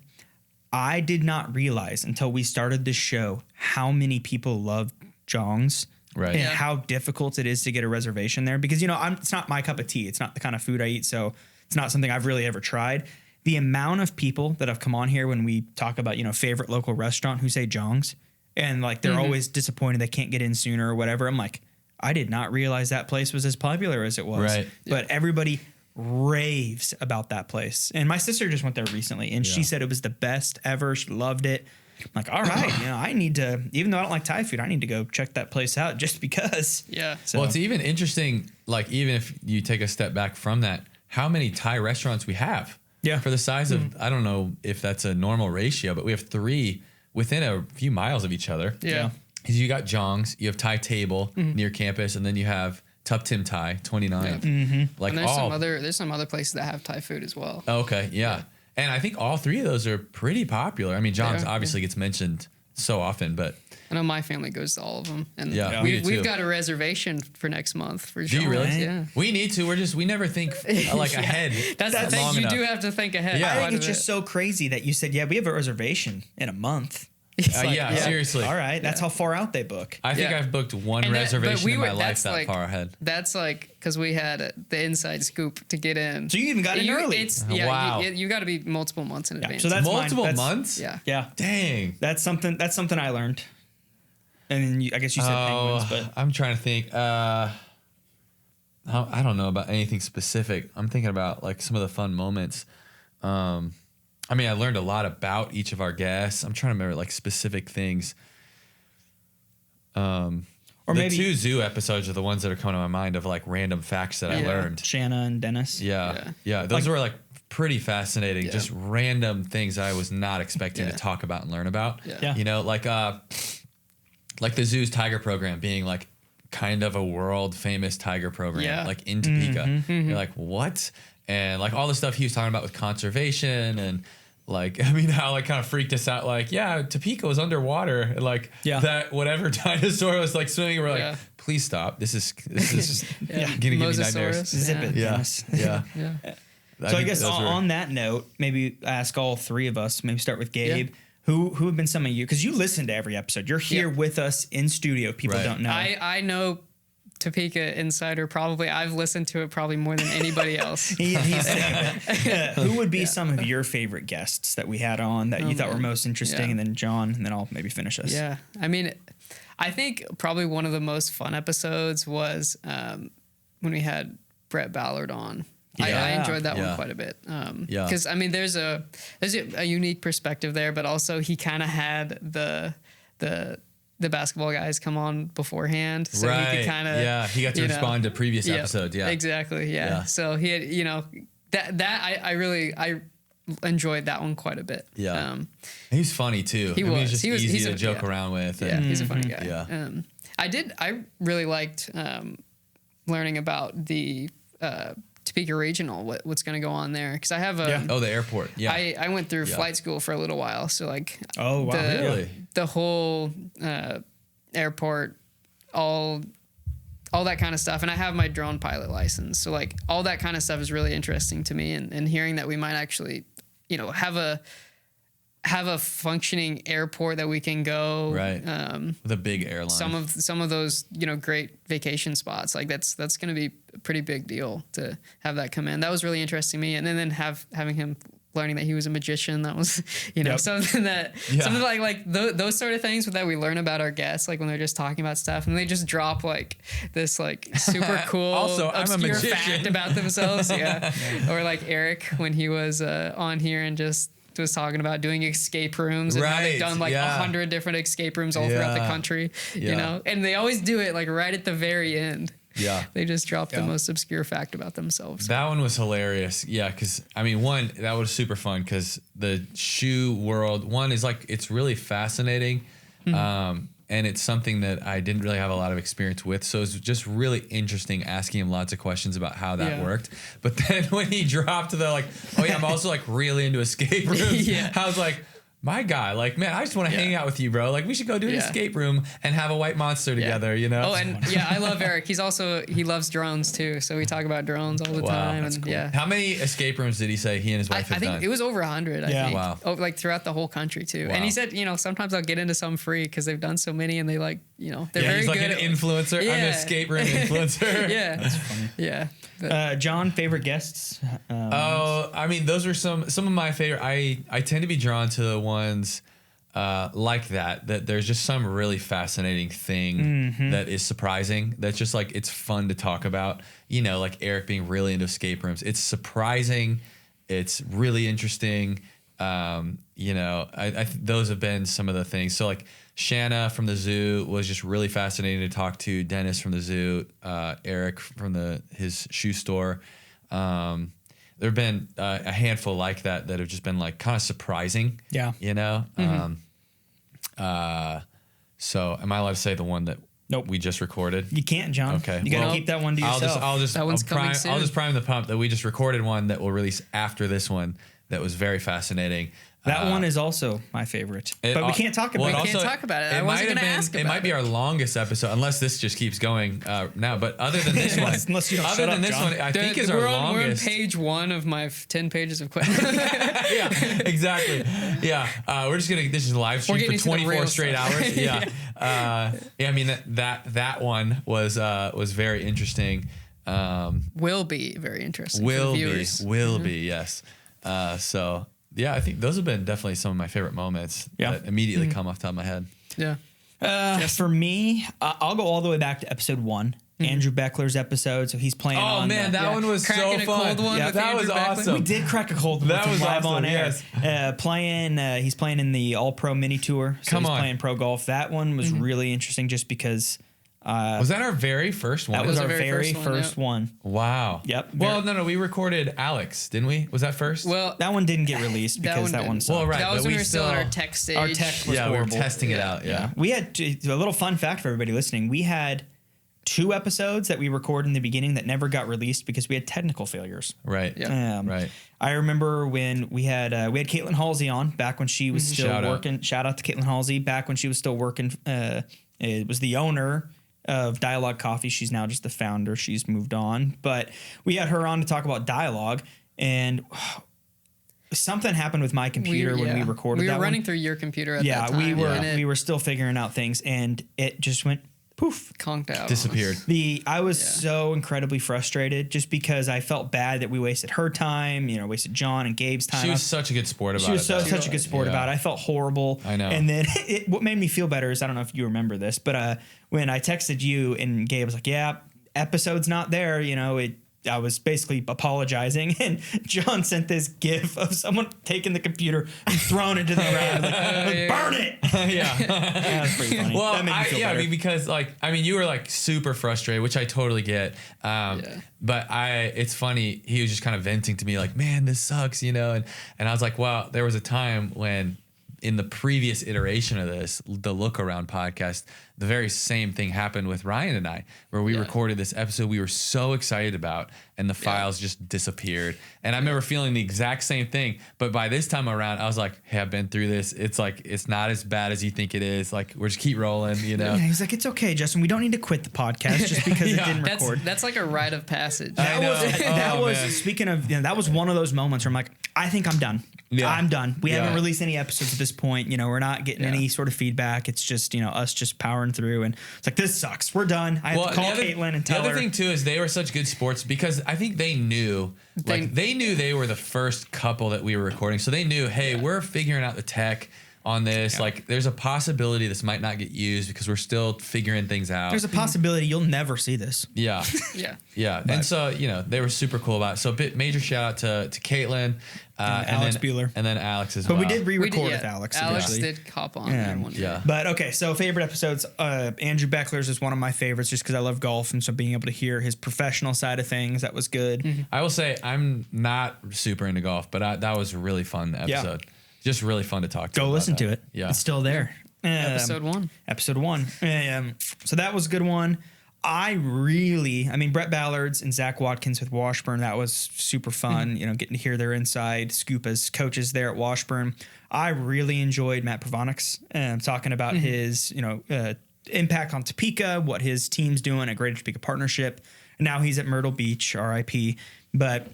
I did not realize until we started this show how many people love Jongs. Right. And how difficult it is to get a reservation there, because it's not my cup of tea. It's not the kind of food I eat, so it's not something I've really ever tried. The amount of people that have come on here when we talk about, favorite local restaurant who say Jongs, and like they're always disappointed they can't get in sooner or whatever. I'm like, I did not realize that place was as popular as it was. Right. But everybody raves about that place. And my sister just went there recently, and she said it was the best ever. She loved it. I'm like, all right, I need to, even though I don't like Thai food, I need to go check that place out just because. Yeah. So. Well, it's even interesting, like even if you take a step back from that, how many Thai restaurants we have. Yeah. For the size of, I don't know if that's a normal ratio, but we have 3 within a few miles of each other. Yeah. You got Jongs, you have Thai Table near campus, and then you have Tup Tim Thai 29. Yeah. Like and there's some other places that have Thai food as well. Okay, yeah. And I think all 3 of those are pretty popular. I mean, Jongs obviously gets mentioned so often, but I know my family goes to all of them, and we've got a reservation for next month for sure. Do you really? Yeah. We need to. We never think ahead. That's the thing. You do have to think ahead. Yeah. I think it's just so crazy that you said, we have a reservation in a month. Seriously. All right. That's how far out they book. I think I've booked one reservation in my life that far ahead. That's like, because we had the inside scoop to get in. So you even got in early. Wow. You got to be multiple months in advance. So that's multiple months? Yeah. Yeah. Dang. That's something I learned. And I guess you said penguins, but I'm trying to think. I don't know about anything specific. I'm thinking about like some of the fun moments. I mean, I learned a lot about each of our guests. I'm trying to remember like specific things. Or the maybe 2 zoo episodes are the ones that are coming to my mind of like random facts that I learned. Shanna and Dennis. Yeah. Those were like pretty fascinating. Just random things I was not expecting to talk about and learn about. Yeah. You know, like the zoo's tiger program being like kind of a world famous tiger program, like in Topeka. You're like, what? And like all the stuff he was talking about with conservation and like, I mean, how like kind of freaked us out. Like, Topeka was underwater. And like that whatever dinosaur was like swimming. We're like, please stop. This is just gonna give me nightmares. Zip it. Yeah. So I guess on that note, maybe ask all 3 of us. Maybe start with Gabe. Who have been some of you? Because you listen to every episode. You're here with us in studio. People don't know. I know Topeka Insider probably. I've listened to it probably more than anybody else. Who would be some of your favorite guests that we had on that you thought were most interesting? And then Jon, and then I'll maybe finish us. Yeah. I mean, I think probably one of the most fun episodes was when we had Brett Ballard on. I enjoyed that one quite a bit. Because I mean, there's a unique perspective there, but also he kind of had the basketball guys come on beforehand, so he could kind of he got to respond to previous episodes. Exactly. So he had that I enjoyed that one quite a bit. He's funny too. He was just easy to joke around with. He's a funny guy. I really liked learning about the Topeka Regional, what's going to go on there, because I have the airport. I went through flight school for a little while, so like really? The whole airport, all that kind of stuff, and I have my drone pilot license, so like all that kind of stuff is really interesting to me, and hearing that we might actually have a functioning airport that we can go with a big airline. Some of those great vacation spots, like that's going to be a pretty big deal to have that come in. That was really interesting to me, and then having him learning that he was a magician, that was something like those sort of things that we learn about our guests, like when they're just talking about stuff and they just drop like this like super cool also, obscure fact about themselves. Or like Eric when he was on here and just was talking about doing escape rooms and how they've done like 100 different escape rooms all throughout the country, and they always do it like right at the very end. They just drop the most obscure fact about themselves. That one was hilarious. Because I mean, that was super fun because the shoe world is like, it's really fascinating. And it's something that I didn't really have a lot of experience with. So it was just really interesting asking him lots of questions about how that worked. But then when he dropped the like, I'm also like really into escape rooms. I was like, my guy, like, man, I just want to hang out with you, bro. Like, we should go do an escape room and have a white monster together, you know? Oh, and I love Eric. He loves drones too. So we talk about drones all the time. That's and cool. How many escape rooms did he say he and his wife have done? I think it was over 100, I think. Wow. Oh, like throughout the whole country too. And he said, sometimes I'll get into some free because they've done so many and they like, they're very he's like good an influencer. I'm an escape room influencer. That's funny. Jon, favorite guests? I mean, those are some of my favorite. I tend to be drawn to the ones like that there's just some really fascinating thing that is surprising. That's just like, it's fun to talk about. Like Eric being really into escape rooms. It's surprising. It's really interesting. Those have been some of the things. So like Shanna from the zoo was just really fascinating to talk to. Dennis from the zoo, Eric from his shoe store. There have been a handful like that have just been like kind of surprising. So am I allowed to say the one that we just recorded? You can't, Jon. Okay. You got to keep that one to yourself. I'll just coming soon. I'll just prime the pump that we just recorded one that will release after this one that was very fascinating. That one is also my favorite, but we can't talk about it. We can't talk about it. I wasn't going to ask about it. It might be our longest episode, unless this just keeps going now. But other than this one, unless you don't other shut than up, this Jon. one, I think is our longest. We're on page 1 of my 10 pages of questions. Exactly. We're just gonna. This is a live stream for 24 straight hours. I mean that one was very interesting. Will be very interesting. Will be yes. I think those have been definitely some of my favorite moments that immediately come off the top of my head. For me, I'll go all the way back to episode 1. Andrew Beckler's episode, so he's playing on. Oh man, that one was so fun. Cold one with that was awesome. We did crack a cold one. That was live awesome, on air. Yes. He's playing in the All Pro Mini Tour. So he's playing pro golf. That one was really interesting just because Was that our very first one? That was our our very first first one. Wow. Yep. Well, no, we recorded Alex, didn't we? Was that first? Well, That one didn't get released because that one sucked. Well, right. that was but when we we were still in still- our tech stage. Our tech was we were horrible. testing it out. Yeah. We had a little fun fact for everybody listening. We had 2 episodes that we recorded in the beginning that never got released because we had technical failures. Right. Yeah. Right. I remember when we had Caitlin Halsey on back when she was still Shout out. working. Shout out to Caitlin Halsey back when she was still working. It was the owner of Dialogue Coffee. She's now just the founder. She's moved on, but we had her on to talk about Dialogue, and something happened with my computer when we recorded. We were that running one. through your computer at that time. We were still figuring out things, and it just went poof. conked out. Disappeared. I was so incredibly frustrated just because I felt bad that we wasted her time, wasted John and Gabe's time. She was such a good sport about She it. was such a good sport about it. I felt horrible. I know. And then what made me feel better is, I don't know if you remember this, but when I texted you and Gabe was like, yeah, episode's not there, I was basically apologizing, and John sent this gif of someone taking the computer and throwing it to the ground, like, burn it. Yeah. That was pretty funny. Well, That made me feel better. because you were like super frustrated, which I totally get. But it's funny. He was just kind of venting to me like, man, this sucks, and I was like, well, there was a time when in the previous iteration of this, the Look Around podcast, the very same thing happened with Ryan and I, where we recorded this episode we were so excited about, and the files just disappeared. And I remember feeling the exact same thing. But by this time around, I was like, hey, I've been through this. It's like, it's not as bad as you think it is. Like, we're just keep rolling, Yeah, he's like, it's okay, Justin. We don't need to quit the podcast just because it didn't record. That's like a rite of passage. That was man. speaking of, that was one of those moments where I'm like, I think I'm done. Yeah. I'm done. We haven't Yeah. released any episodes at this point. We're not getting any sort of feedback. It's just, us just powering through. And it's like, this sucks. We're done. I have to call Caitlin and tell her. The other thing too is they were such good sports because I think they knew, they knew they were the first couple that we were recording. So they knew, hey, we're figuring out the tech on this. Like, there's a possibility this might not get used because we're still figuring things out. There's a possibility you'll never see this. Yeah. Yeah. Yeah. And so, they were super cool about it. So major shout out to Caitlin. Alex Bueller. And then Alex as well. But we did We re-record did, with Alex. Alex eventually. did hop on there one day. Yeah. But okay, so favorite episodes. Andrew Beckler's is one of my favorites just because I love golf, and so being able to hear his professional side of things, that was good. I will say I'm not super into golf, but that was a really fun episode. Just really fun to talk to. Go about listen that. to it. Yeah. It's still there. Episode 1. Episode 1. So that was a good one. Brett Ballard's and Zach Watkins with Washburn, that was super fun, getting to hear their inside scoop as coaches there at Washburn. I really enjoyed Matt Provanic's talking about his, impact on Topeka, what his team's doing at Greater Topeka Partnership. Now he's at Myrtle Beach, RIP. But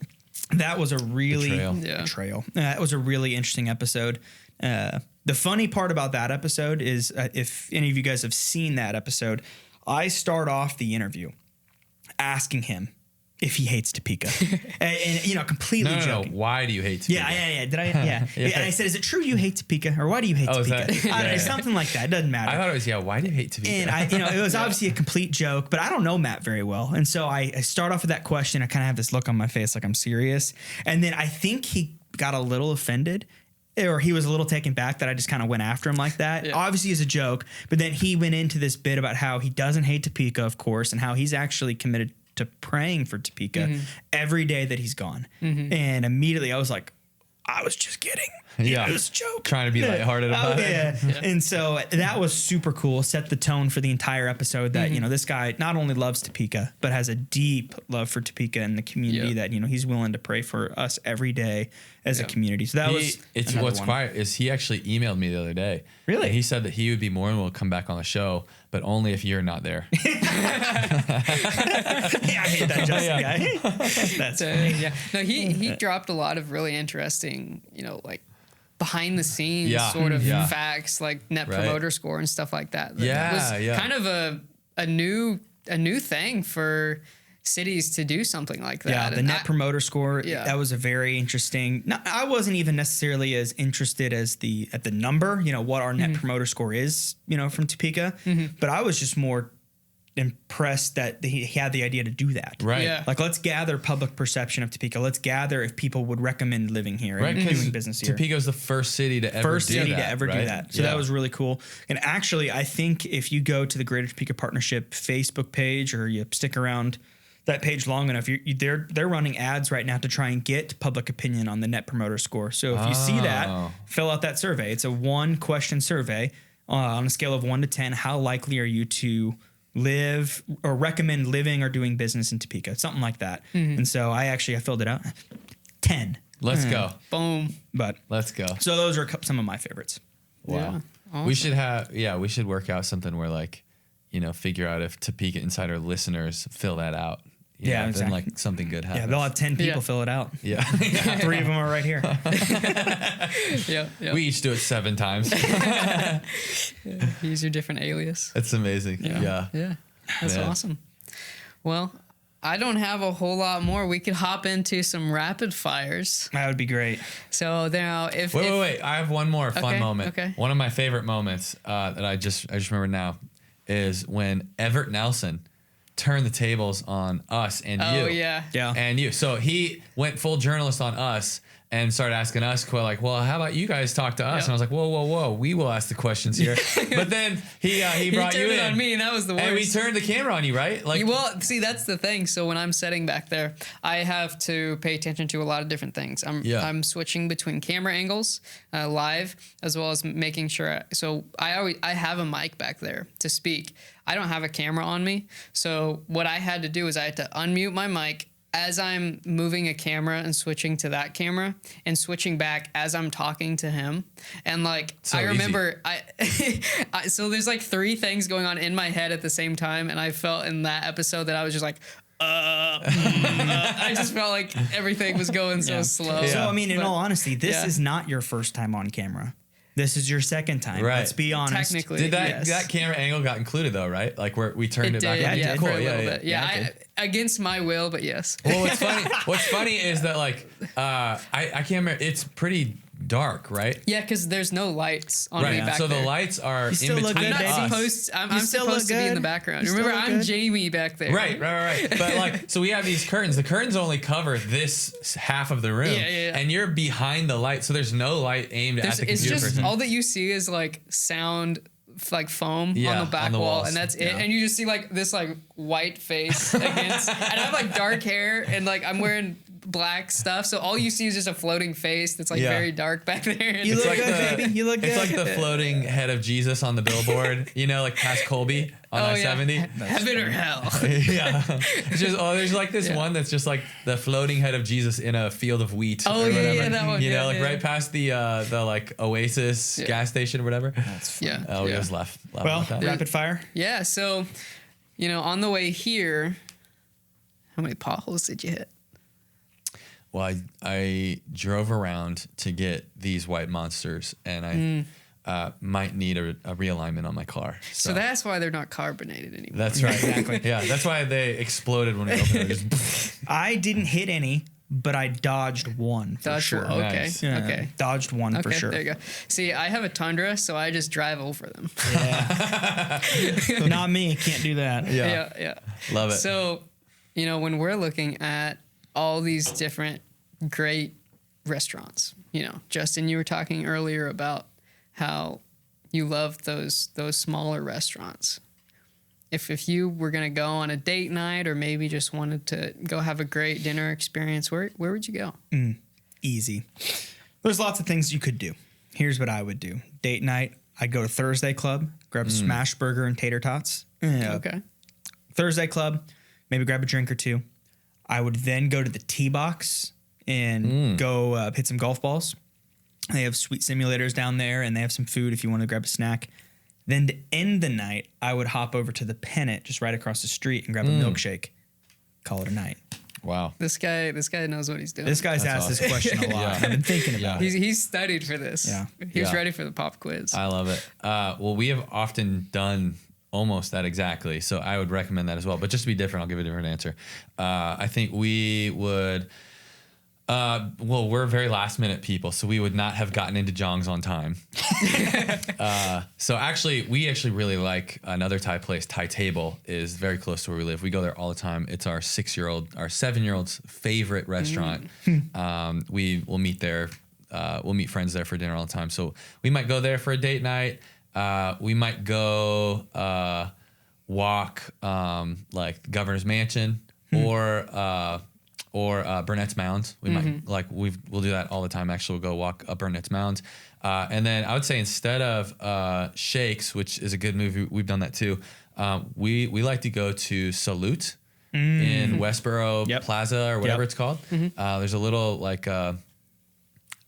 that was a really Betrayal. That was a really interesting episode. The funny part about that episode is if any of you guys have seen that episode, I start off the interview asking him if he hates Topeka, and completely joking. No. Why do you hate Topeka? Yeah. Did I? Yeah. And I said, "Is it true you hate Topeka, or why do you hate Topeka?" is that- Something like that. It doesn't matter. I thought it was, why do you hate Topeka? And it was obviously a complete joke, but I don't know Matt very well. And so I start off with that question. I kind of have this look on my face like I'm serious. And then I think he got a little offended, or he was a little taken back that I just kind of went after him like that. Yeah. Obviously as a joke, but then he went into this bit about how he doesn't hate Topeka, of course, and how he's actually committed to praying for Topeka every day that he's gone. And immediately I was like, I was just kidding. Yeah. It was a joke. Trying to be lighthearted about it. Yeah. And so that was super cool. Set the tone for the entire episode that, this guy not only loves Topeka, but has a deep love for Topeka and the community that, he's willing to pray for us every day as a community. So that was what's quiet is he actually emailed me the other day. Really? And he said that he would be more than willing to come back on the show, but only if you're not there. Yeah, I hate that Justin guy. That's funny. Yeah. No, he dropped a lot of really interesting, behind the scenes sort of facts, like net promoter score and stuff like that. That was kind of a new thing for cities to do something like that. Yeah, the net promoter score, that was a very interesting. I wasn't even necessarily as interested as at the number, what our net promoter score is, from Topeka, but I was just more impressed that he had the idea to do that. Right. Yeah. Like, let's gather public perception of Topeka. Let's gather if people would recommend living here Right, and because doing business here. Topeka's the first city to ever do that. So that was really cool. And actually, I think if you go to the Greater Topeka Partnership Facebook page, or you stick around that page long enough, they're running ads right now to try and get public opinion on the Net Promoter Score. So if you see that, fill out that survey. It's a 1-question survey on a scale of 1 to 10. How likely are you to live or recommend living or doing business in Topeka? Something like that. And so I filled it out. 10. Let's go. Boom. But Let's go. so those are some of my favorites. Wow. Yeah. Awesome. We should work out something where, like, figure out if Topeka Insider listeners fill that out. Exactly. Then, like, something good happens. Yeah, they'll have 10 people fill it out. Yeah. 3 of them are right here. Yeah. We each do it 7 times. Use your different alias. That's amazing. Yeah. Yeah. That's Man. awesome. Well, I don't have a whole lot more. We could hop into some rapid fires. That would be great. So now, if Wait. I have one more fun moment. Okay. One of my favorite moments that I just remember now is when Everett Nelson turned the tables on us and you. Oh yeah. And you. So he went full journalist on us and started asking us, like, well, how about you guys talk to us? And I was like, whoa. We will ask the questions here. But then he brought you turned in. it on me, and that was the worst. And we turned the camera on you, right? Like, well, see, that's the thing. So when I'm sitting back there, I have to pay attention to a lot of different things. I'm switching between camera angles, live, as well as making sure. So I have a mic back there to speak. I don't have a camera on me. So what I had to do is I had to unmute my mic as I'm moving a camera and switching to that camera, and switching back as I'm talking to him. And like, so I remember so there's like 3 things going on in my head at the same time. And I felt in that episode that I was just like, I just felt like everything was going so slow. So, I mean, in all honesty, this is not your first time on camera. This is your second time. Right. Let's be honest. Technically, did that camera angle got included though, right? Like where we turned it back. Yeah, Cool. for a little bit. Yeah, Yeah, against my will, but yes. Well, what's funny is that, like, I can't remember. It's pretty dark, right? Yeah, because there's no lights on me back So there. the lights are in still look between good, I'm baby. us. I'm supposed to be in the background. You Remember, still look I'm good. Jamie back there. Right. But like, so we have these curtains. The curtains only cover this half of the room. Yeah. And you're behind the light, so there's no light aimed at the It's computer just person. all that you see is like sound, like foam Yeah, on the back on the wall, walls. and that's it. Yeah. And you just see like this like white face against, and I have like dark hair, and like I'm wearing black stuff, so all you see is just a floating face that's like very dark back there. And You look like good, baby. You look good. It's like the floating head of Jesus on the billboard, like past Colby on I-70. Heaven or hell. Yeah. It's just, there's like this one that's just like the floating head of Jesus in a field of wheat. Oh, or yeah, whatever. that one. Yeah, like yeah. right past the like Oasis gas station or whatever. That's fun. Yeah. We just laugh Well, about that. rapid fire. Yeah, so, on the way here, how many potholes did you hit? Well, I drove around to get these white monsters, and I might need a realignment on my car. So that's why they're not carbonated anymore. That's right. Exactly. Yeah, that's why they exploded when we opened it. I didn't hit any, but I dodged one for sure. Okay. Nice. Yeah, Okay. Dodged one for sure. There you go. See, I have a Tundra, so I just drive over them. Yeah. Not me. Can't do that. Yeah. Love it. So, when we're looking at all these different great restaurants, Justin, you were talking earlier about how you love those smaller restaurants. If you were going to go on a date night, or maybe just wanted to go have a great dinner experience, where would you go? Easy. There's lots of things you could do. Here's what I would do. Date night, I'd go to Thursday Club, grab a smash burger and tater tots. Okay. Thursday Club, maybe grab a drink or two. I would then go to the tee box and go hit some golf balls. They have sweet simulators down there, and they have some food if you want to grab a snack. Then to end the night, I would hop over to the Pennant just right across the street and grab a milkshake. Call it a night. Wow. This guy knows what he's doing. This guy's asked this question a lot. I've been thinking about it. He's studied for this. Yeah. He was Yeah. ready for the pop quiz. I love it. Well, we have often done almost that exactly, so I would recommend that as well. But just to be different, I'll give a different answer. I think we would Well, we're very last minute people, so we would not have gotten into Jong's on time. So actually, we really like another Thai place. Thai Table is very close to where we live. We go there all the time. It's our 7-year-old's favorite restaurant. We will meet there. We'll meet friends there for dinner all the time. So we might go there for a date night. We might go walk like the Governor's Mansion or Burnett's Mound. We might we'll do that all the time. Actually, we'll go walk up Burnett's Mound. And then I would say instead of Shakes, which is a good movie, we've done that too. We like to go to Salute in Westboro Plaza or whatever it's called. There's a little like I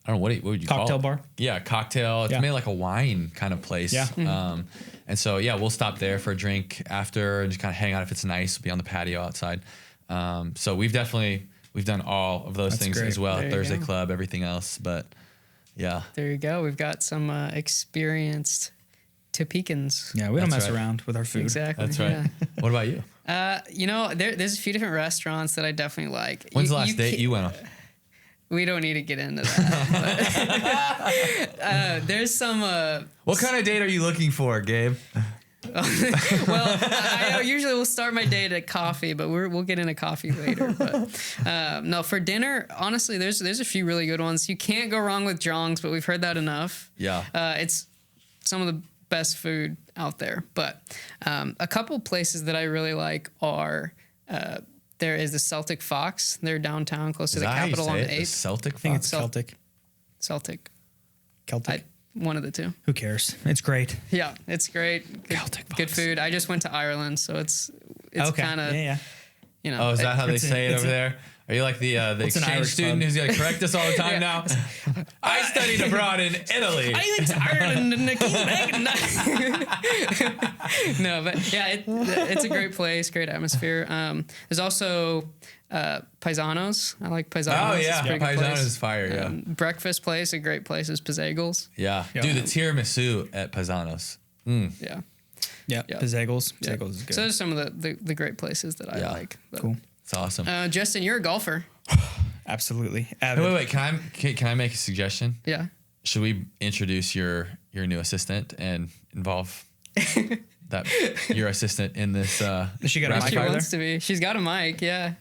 don't know what would you call it? Cocktail bar. Yeah, cocktail. It's made like a wine kind of place. Yeah. And so we'll stop there for a drink after and just kind of hang out if it's nice. We'll be on the patio outside. So we've done all of those things great. as well. There you Thursday go. Club, everything else. But yeah. There you go. We've got some experienced Topekans. Yeah, we don't That's mess right. around with our food. Exactly. That's right. What about you? There's a few different restaurants that I definitely like. When's the last date you went on? We don't need to get into that. But, there's some. What kind of date are you looking for, Gabe? Well, I usually will start my day at coffee, but we'll get into coffee later. But no, for dinner, honestly, there's a few really good ones. You can't go wrong with Jong's, but we've heard that enough. Yeah. It's some of the best food out there. But a couple places that I really like are. There is the Celtic Fox. They're downtown, close to the Capitol on the 8th. The Celtic I think Fox? it's Celtic. Celtic. One of the two. Who cares? It's great. Yeah, it's great. Good food. I just went to Ireland, so it's Okay. kind of, Yeah. you know. Oh, is that how they It's say it it's over there? Are you like the an exchange Irish student pub? who's going to correct us all the time now? I studied abroad in Italy. I went to Ireland and I came back. No, but yeah, it's a great place, great atmosphere. There's also Paisanos. I like Paisanos. Oh, It's a yeah. pretty good Paisanos place. is fire, yeah. Breakfast place, a great place is Pizzagles. Yeah. Yeah. Dude, the tiramisu at Paisanos. Yeah. Yeah. Yeah. Pizzagles. Yeah. Pizzagles is good. So those are some of the great places that I Yeah. like. But, Cool. It's awesome. Justin, you're a golfer. Absolutely. Hey, Avid. wait. Can I make a suggestion? Yeah. Should we introduce your new assistant and involve your assistant in this? She got a rapid mic She fire? over wants to be. She's got a mic. Yeah.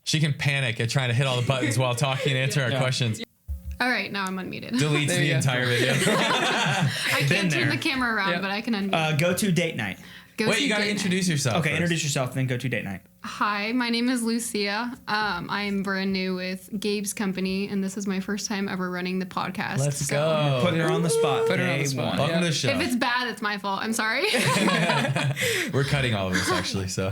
She can panic at trying to hit all the buttons while talking and answering our questions. All right, now I'm unmuted. Deletes There the you go. entire video. I can't turn there. the camera around, Yep. but I can unmute. Go to date night. Go Wait, to you got to date night. introduce yourself. Okay, first. introduce yourself, then go to date night. Hi, my name is Lucia. I am brand new with Gabe's company, and this is my first time ever running the podcast. Let's so go. Putting her on the spot. Put her on Day the spot. one. Welcome Yeah. to the show. If it's bad, it's my fault. I'm sorry. We're cutting all of this actually. So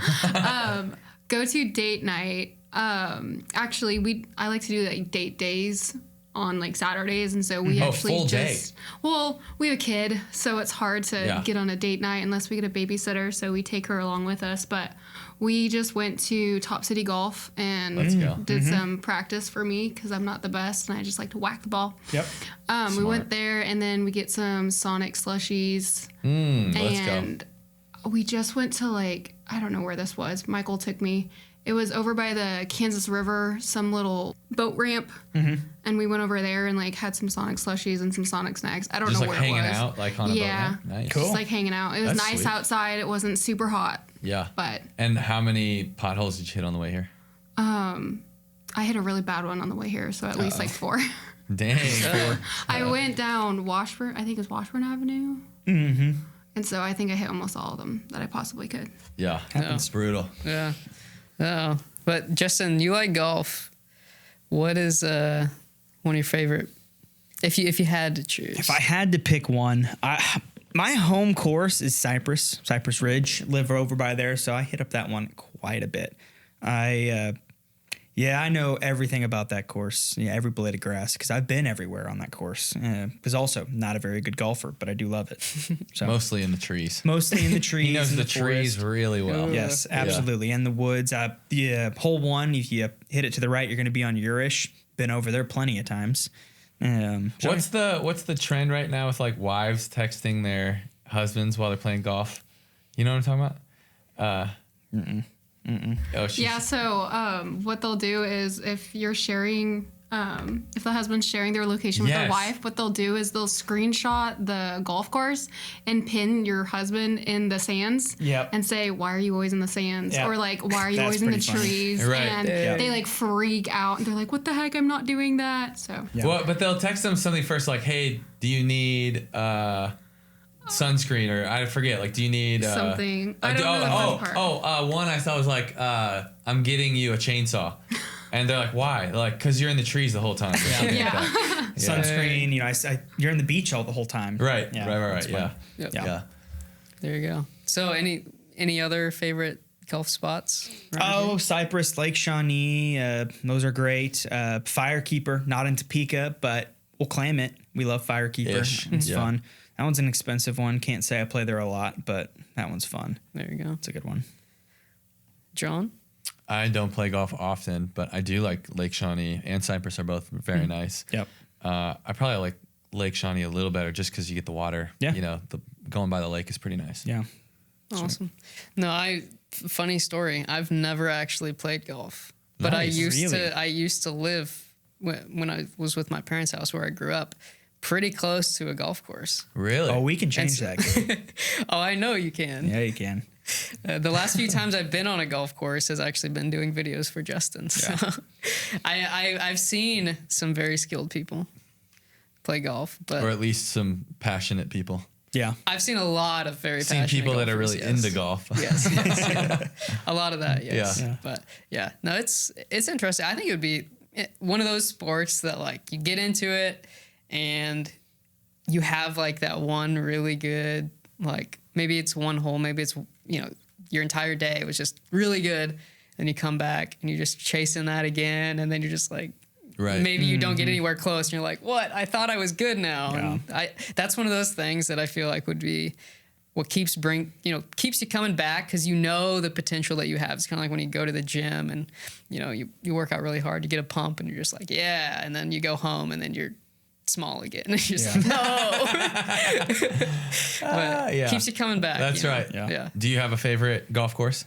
Go to date night. Actually, I like to do like date days on like Saturdays, and so we actually full day. well, we have a kid, so it's hard to Yeah. get on a date night unless we get a babysitter, so we take her along with us. But we just went to Top City Golf and Let's go. did some practice for me because I'm not the best and I just like to whack the ball. Yep. We Smart. went there and then we get some Sonic slushies. let's go. And we just went to like, I don't know where this was. Michael took me. It was over by the Kansas River, some little boat ramp. And we went over there and like had some Sonic slushies and some Sonic snacks. I don't Just know like where hanging it was. out like on a Yeah. boat. Nice. Cool. Just like hanging out. It was That's nice sweet. outside. It wasn't super hot. Yeah. But And how many potholes did you hit on the way here? I hit a really bad one on the way here, so at least like 4. Dang. I went down Washburn, I think it was Washburn Avenue. Mm-hmm. And so I think I hit almost all of them that I possibly could. Yeah. It's brutal. Yeah. Oh, but Justin, you like golf. What is one of your favorite? If you had to choose. If I had to pick one, my home course is Cypress Ridge. Live over by there, so I hit up that one quite a bit. I know everything about that course. Yeah, every blade of grass because I've been everywhere on that course. Was also not a very good golfer, but I do love it. So Mostly in the trees. mostly in the trees. He knows in the trees forest. really well. Yes, absolutely. And the woods. Hole 1, if you hit it to the right, you're going to be on Urish. Been over there plenty of times. What's the trend right now with like wives texting their husbands while they're playing golf? You know what I'm talking about? Oh, she's, Yeah, so what they'll do is if you're sharing, if the husband's sharing their location with their Yes. wife, what they'll do is they'll screenshot the golf course and pin your husband in the sands Yep. and say, why are you always in the sands? Yep. Or like, why are you That's always in the pretty funny. trees? Right. And Yeah. they like freak out and they're like, what the heck? I'm not doing that. So Yeah. Well, but they'll text them something first, like, "Hey, do you need sunscreen?" Or I forget. Like, do you need Something. I don't know the first part. one I saw was like, "I'm getting you a chainsaw," and they're like, "Why?" They're like, "Cause you're in the trees the whole time." Or something like that. Sunscreen, you know, you're in the beach all the whole time. Right. Yeah, Right. that's Yeah. fun. Yep. Yeah. There you go. So any other favorite golf spots? around Oh, here? Cypress, Lake Shawnee, those are great. Firekeeper, not in Topeka, but we'll claim it. We love Firekeeper. Ish. It's Yeah. fun. That one's an expensive one. Can't say I play there a lot, but that one's fun. There you go. It's a good one. John? I don't play golf often, but I do like Lake Shawnee and Cypress are both very nice. Yep. I probably like Lake Shawnee a little better just because you get the water. Yeah. You know, going by the lake is pretty nice. Yeah. Awesome. No, funny story. I've never actually played golf, but I Nice. used to live when I was with my parents' house where I grew up, pretty close to a golf course. Really? Oh, we can change that. Oh, I know you can. Yeah, you can. The last few times I've been on a golf course has actually been doing videos for Justin. So I've seen some very skilled people play golf, but Or at least some passionate people. Yeah. I've seen a lot of very Seen passionate people that are golfers, really yes. into golf. Yes, yes. A lot of that, yes. Yeah. Yeah. But yeah, no, it's interesting. I think it would be one of those sports that like you get into it and you have like that one really good, like maybe it's one hole, maybe it's, you know, your entire day was just really good. And you come back and you're just chasing that again. And then you're just like, Right. maybe you don't get anywhere close and you're like, what? I thought I was good now. Yeah. And that's one of those things that I feel like would be what keeps you coming back because you know the potential that you have. It's kind of like when you go to the gym and, you know, you work out really hard, you get a pump and you're just like, yeah. And then you go home and then you're small again. And you're just like, no. But yeah. keeps you coming back. That's you know? right. Yeah. Do you have a favorite golf course?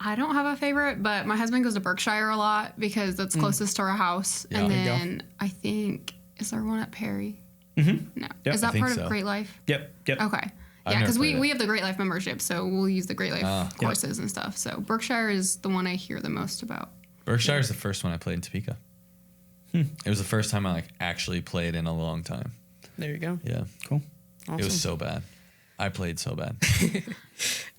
I don't have a favorite, but my husband goes to Berkshire a lot because that's closest to our house. Yeah. And There you go. then I think, is there one at Perry? No. Yep. Is I that think part so. of Great Life? Yep. Yep. Okay. I've Yeah, never because played it. we have the Great Life membership, so we'll use the Great Life Yep. courses and stuff. So Berkshire is the one I hear the most about. Berkshire is the first one I played in Topeka. It was the first time I like actually played in a long time. There you go. Yeah. Cool. Awesome. It was so bad. I played so bad.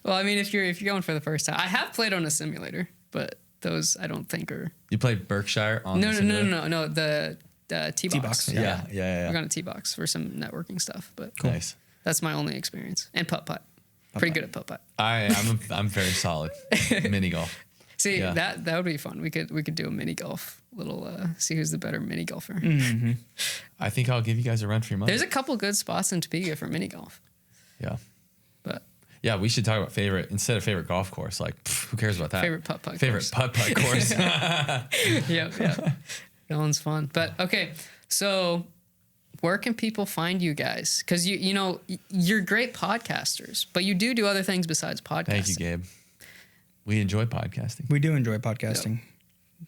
Well, I mean, if you're going for the first time, I have played on a simulator, but those I don't think are. You played Berkshire on No, the no, no, simulator? no, no. The T-box. T-box, Yeah. We're going to T-box for some networking stuff, but Nice. that's my only experience. And putt-putt. Pretty good at putt-putt. I'm very solid. Mini golf. See, Yeah. that would be fun. We could do a mini golf little see who's the better mini golfer. I think I'll give you guys a run for your money. There's a couple good spots in Topeka for mini golf, Yeah. but Yeah, we should talk about instead of favorite golf course. Like, who cares about that? favorite putt-putt Favorite course. putt-putt course. yeah. That one's fun. But okay, so where can people find you guys? Because you know you're great podcasters, but you do other things besides podcasting. Thank you, Gabe. We enjoy podcasting. We do enjoy podcasting.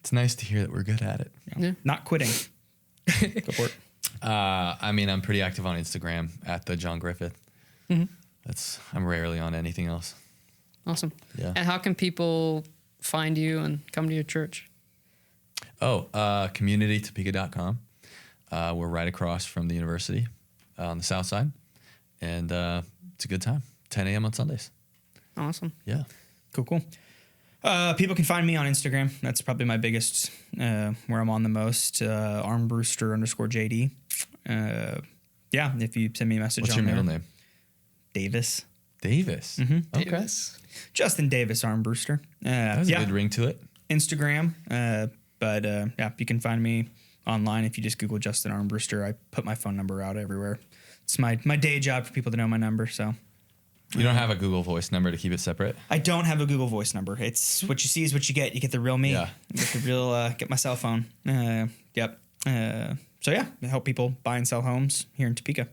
It's nice to hear that we're good at it. Yeah. Not quitting. Go for it. I mean, I'm pretty active on Instagram at the John Griffith. I'm rarely on anything else. Awesome. Yeah. And how can people find you and come to your church? Communitytopeka.com. We're right across from the university on the south side. And it's a good time. 10 a.m. on Sundays. Awesome. Yeah. Cool. People can find me on Instagram. That's probably my biggest, where I'm on the most. Armbruster_JD. Yeah, if you send me a message What's on your there. middle name? Davis. Davis. Okay. Davis. Justin Davis Armbruster. That has a good ring to it. Instagram. But you can find me online if you just Google Justin Armbruster. I put my phone number out everywhere. It's my day job for people to know my number, so. You don't have a Google Voice number to keep it separate? I don't have a Google Voice number. It's what you see is what you get. You get the real me. Yeah. You get the real, get my cell phone. Yep. So yeah, I help people buy and sell homes here in Topeka.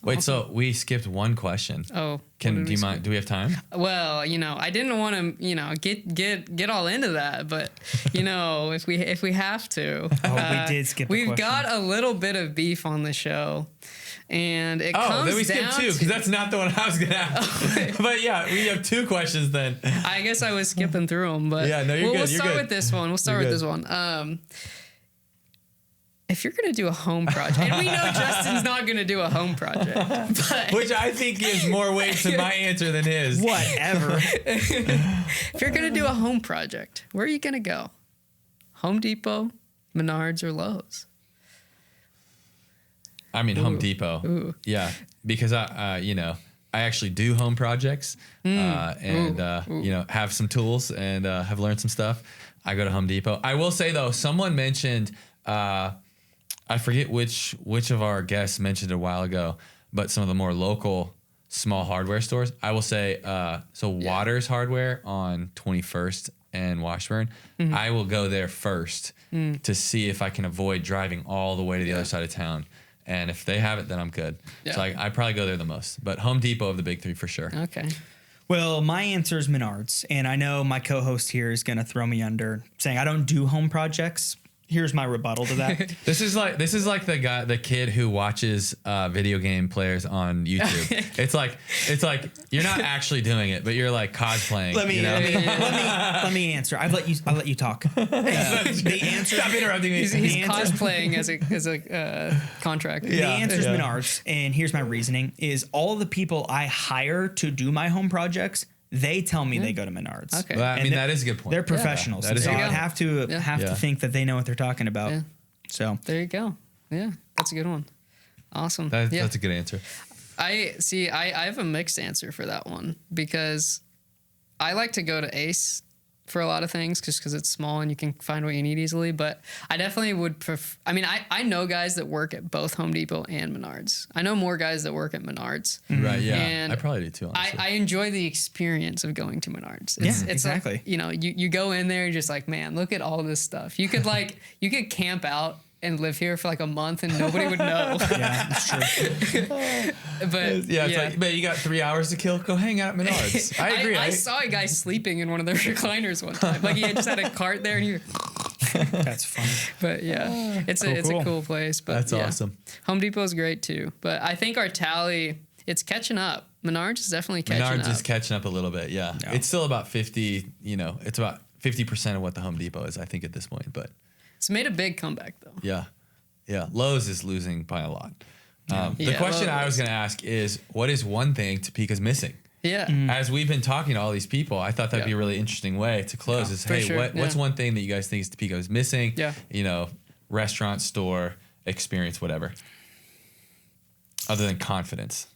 Wait, so we skipped one question. Oh, Do you mind? Do we have time? Well, I didn't want to, get all into that, but if we have to, we did skip. We've got a little bit of beef on the show, and it comes then we down skipped two because that's not the one I was gonna ask. But yeah, we have two questions then. I guess I was skipping through them, but yeah, no, you're good. We'll start with this one. If you're going to do a home project, and we know Justin's not going to do a home project, but which I think gives more weight to my answer than his. Whatever. If you're going to do a home project, where are you going to go? Home Depot, Menards, or Lowe's? I mean, Home Depot. Ooh. Yeah, because I actually do home projects and have some tools and have learned some stuff. I go to Home Depot. I will say though, someone mentioned. I forget which of our guests mentioned it a while ago, but some of the more local small hardware stores. I will say, Waters Hardware on 21st and Washburn. Mm-hmm. I will go there first to see if I can avoid driving all the way to the other side of town. And if they have it, then I'm good. Yeah. So I probably go there the most. But Home Depot of the big three for sure. Okay. Well, my answer is Menards. And I know my co-host here is going to throw me under saying I don't do home projects. Here's my rebuttal to that. This is like the kid who watches video game players on YouTube. It's like you're not actually doing it, but you're like cosplaying. Let me answer. I'll let you talk. The answer. Stop interrupting me. He's cosplaying as a contractor. The answer is Menards, and here's my reasoning: is all the people I hire to do my home projects. They tell me they go to Menards. Okay. Well, I mean, that is a good point. They're professionals. Yeah, so I have to think that they know what they're talking about. Yeah. So there you go. Yeah, that's a good one. Awesome. That's a good answer. I have a mixed answer for that one because I like to go to Ace for a lot of things just because it's small and you can find what you need easily. But I definitely would prefer. I mean, I know guys that work at both Home Depot and Menards. I know more guys that work at Menards. Right. Yeah. And I probably do too. Honestly. I enjoy the experience of going to Menards. It's exactly. Like, you go in there and just like, man, look at all this stuff. You could you could camp out and live here for like a month and nobody would know. Yeah, that's true. But like, but you got 3 hours to kill. Go hang out at Menards. I agree. I saw a guy sleeping in one of their recliners one time. Like he just had a cart there and he. That's funny. But yeah, it's a cool place. But that's awesome. Home Depot is great too. But I think our tally, it's catching up. Menards is definitely catching up. Menards is catching up a little bit. Yeah. It's still about 50. It's about 50% of what the Home Depot is, I think, at this point. But it's made a big comeback though. Yeah. Lowe's is losing by a lot. The question I was going to ask is, what is one thing Topeka's missing? Yeah. As we've been talking to all these people, I thought that'd be a really interesting way to close. Is what's one thing that you guys think Topeka is missing? Yeah. Restaurant, store, experience, whatever. Other than confidence.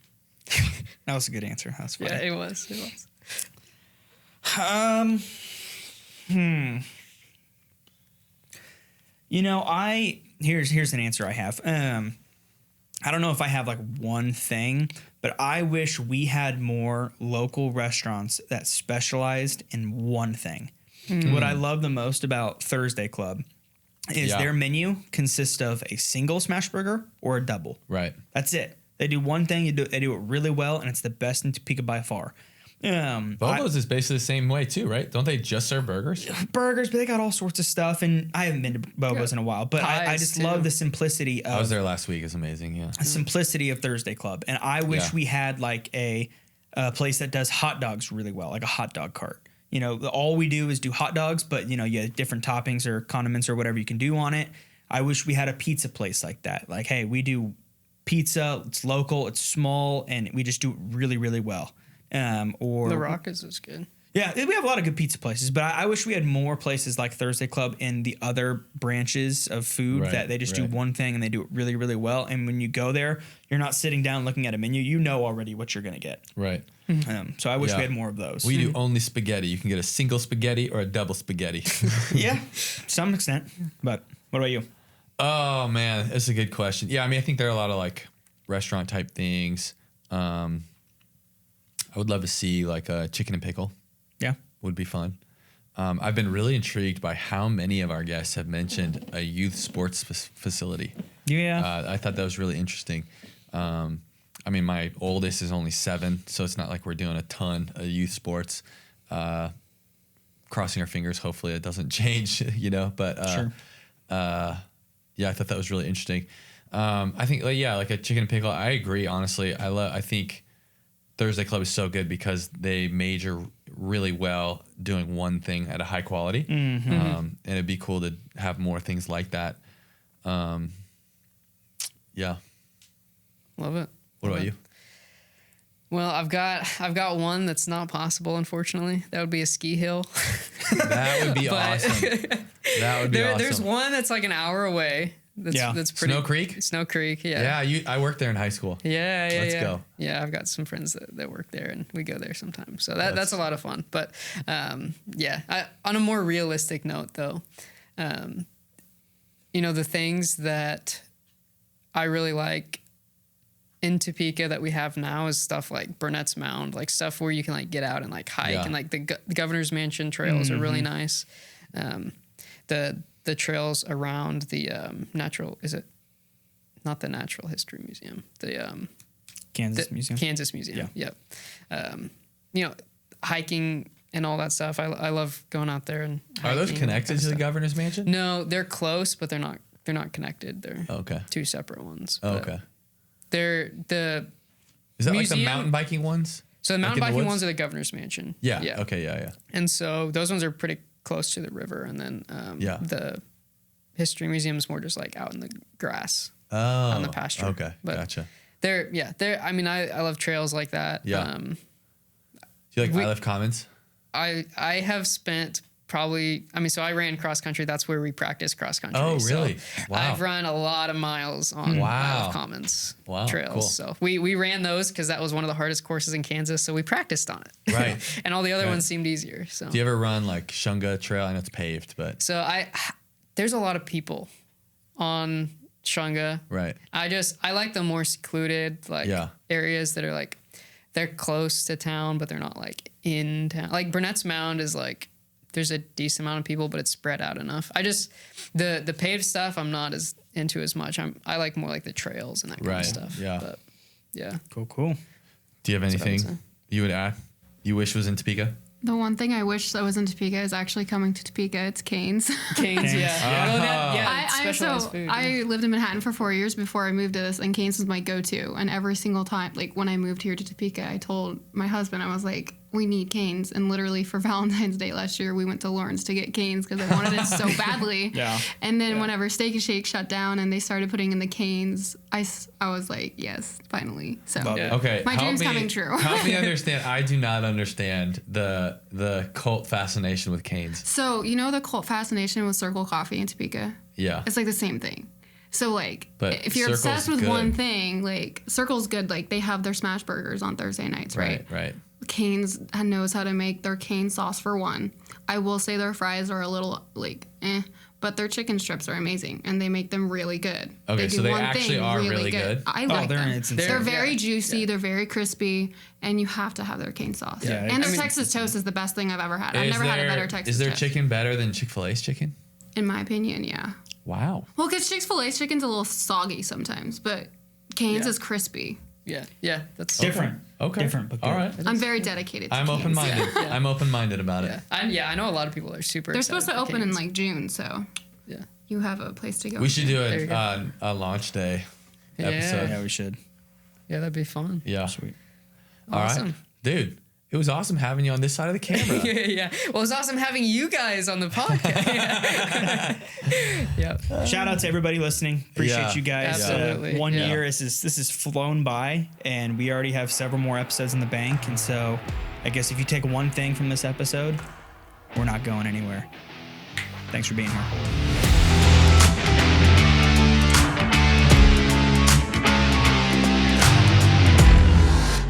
That was a good answer. That was funny. Yeah, it was. Here's an answer I have. I don't know if I have like one thing, but I wish we had more local restaurants that specialized in one thing. What I love the most about Thursday Club is their menu consists of a single smash burger or a double. Right. That's it. They do one thing, they do it really well, and it's the best in Topeka by far. Bobo's is basically the same way too, right? Don't they just serve burgers? Burgers, but they got all sorts of stuff, and I haven't been to Bobo's in a while, but I just love the simplicity of... I was there last week. It's amazing, yeah. The simplicity of Thursday Club, and I wish we had like a place that does hot dogs really well, like a hot dog cart. All we do is do hot dogs, but, you have different toppings or condiments or whatever you can do on it. I wish we had a pizza place like that. Like, hey, we do pizza, it's local, it's small, and we just do it really, really well. Or The Rock is good. Yeah, we have a lot of good pizza places, but I wish we had more places like Thursday Club in the other branches of food that they just do one thing and they do it really, really well. And when you go there, you're not sitting down looking at a menu. You know already what you're going to get. Right. So I wish we had more of those. We do only spaghetti. You can get a single spaghetti or a double spaghetti. Yeah, to some extent. But what about you? Oh, man, that's a good question. Yeah, I mean, I think there are a lot of like restaurant type things. I would love to see like a chicken and pickle. Yeah. Would be fun. I've been really intrigued by how many of our guests have mentioned a youth sports facility. Yeah. I thought that was really interesting. I mean, my oldest is only 7, so it's not like we're doing a ton of youth sports. Crossing our fingers, hopefully it doesn't change, but Sure. Yeah, I thought that was really interesting. I think, like a chicken and pickle, I agree, honestly. I think Thursday Club is so good because they major really well doing one thing at a high quality. And it'd be cool to have more things like that. Yeah. Love it. What about you? Well, I've got one that's not possible, unfortunately. That would be a ski hill. That would be awesome. That would be awesome. There's one that's like an hour away. That's pretty. Snow Creek? Snow Creek, yeah. Yeah, I worked there in high school. Yeah. Let's go. Yeah, I've got some friends that work there, and we go there sometimes. So that's a lot of fun. But on a more realistic note, though, the things that I really like in Topeka that we have now is stuff like Burnett's Mound, like stuff where you can like get out and like hike, and like the Governor's Mansion trails are really nice. The trails around the not the Natural History Museum, the Kansas Museum. Kansas Museum. Yeah. Yep. Hiking and all that stuff. I love going out there and hiking. Are those connected to the Governor's Mansion? No, they're close, but they're not connected. They're two separate ones. Oh, okay. They're the Is that museum, like the mountain biking ones? So the mountain like biking ones are the Governor's Mansion. Yeah. Okay. Yeah. And so those ones are pretty close to the river, and then the History Museum is more just like out in the grass on the pasture. Okay. But gotcha. They're. I mean, I love trails like that. Yeah. Do you like Isle of Commons? I have spent probably, so I ran cross country. That's where we practice cross country. Oh, really? So Wow. I've run a lot of miles on Isle of Commons trails. Cool. So we ran those because that was one of the hardest courses in Kansas. So we practiced on it. Right. And all the other ones seemed easier. So do you ever run like Shunga Trail? I know it's paved, but. So there's a lot of people on Shunga. Right. I like the more secluded areas that are like, they're close to town, but they're not like in town. Like Burnett's Mound is like, there's a decent amount of people, but it's spread out enough. The paved stuff I'm not as into as much. I like more like the trails and that kind of stuff. Yeah. But yeah. Cool. Do you have anything you would add? You wish was in Topeka? The one thing I wish that was in Topeka is actually coming to Topeka. It's Cane's. Cane's, yeah. Specialized food. I lived in Manhattan for 4 years before I moved to this, and Cane's was my go-to. And every single time, like when I moved here to Topeka, I told my husband, I was like, we need Cane's. And literally for Valentine's Day last year, we went to Lawrence to get Cane's because I wanted it so badly. Yeah. And then whenever Steak and Shake shut down and they started putting in the Cane's, I was like, yes, finally. So Okay. my dream's coming true. Help me understand. I do not understand the cult fascination with Cane's. So you know the cult fascination with Circle Coffee in Topeka? Yeah. It's like the same thing. So like, But if you're Circle's obsessed with good. one thing, like Circle's good. Like they have their smash burgers on Thursday nights, right? Right. Cane's knows how to make their cane sauce for one. I will say their fries are a little like but their chicken strips are amazing and they make them really good. Okay, they do so they one actually thing are really good? I like them. It's They're insane. very juicy. They're very crispy, and you have to have their cane sauce. Yeah, and their Texas toast is the best thing I've ever had. I've never had a better Texas toast. Is their toast. chicken better than Chick-fil-A's chicken? In my opinion, yeah. Wow. Well, because Chick-fil-A's chicken's a little soggy sometimes, but Cane's is crispy. Yeah. That's Different. Okay. Different, but good. All right. I'm very dedicated to I'm Cane's. open-minded. I'm open-minded about it. I know a lot of people are super They're excited supposed to for open in Cane's. like June, so you have a place to go. We should do There you go. a launch day Yeah. episode. Yeah, we should. Yeah, that'd be fun. Yeah. Sweet. All right. Awesome. Dude, it was awesome having you on this side of the camera. Yeah. Well, it's awesome having you guys on the podcast. Yeah. Shout out to everybody listening. Appreciate Yeah. you guys. Absolutely. 1 Yeah. year this has flown by, and we already have several more episodes in the bank. And so, I guess if you take one thing from this episode, we're not going anywhere. Thanks for being here.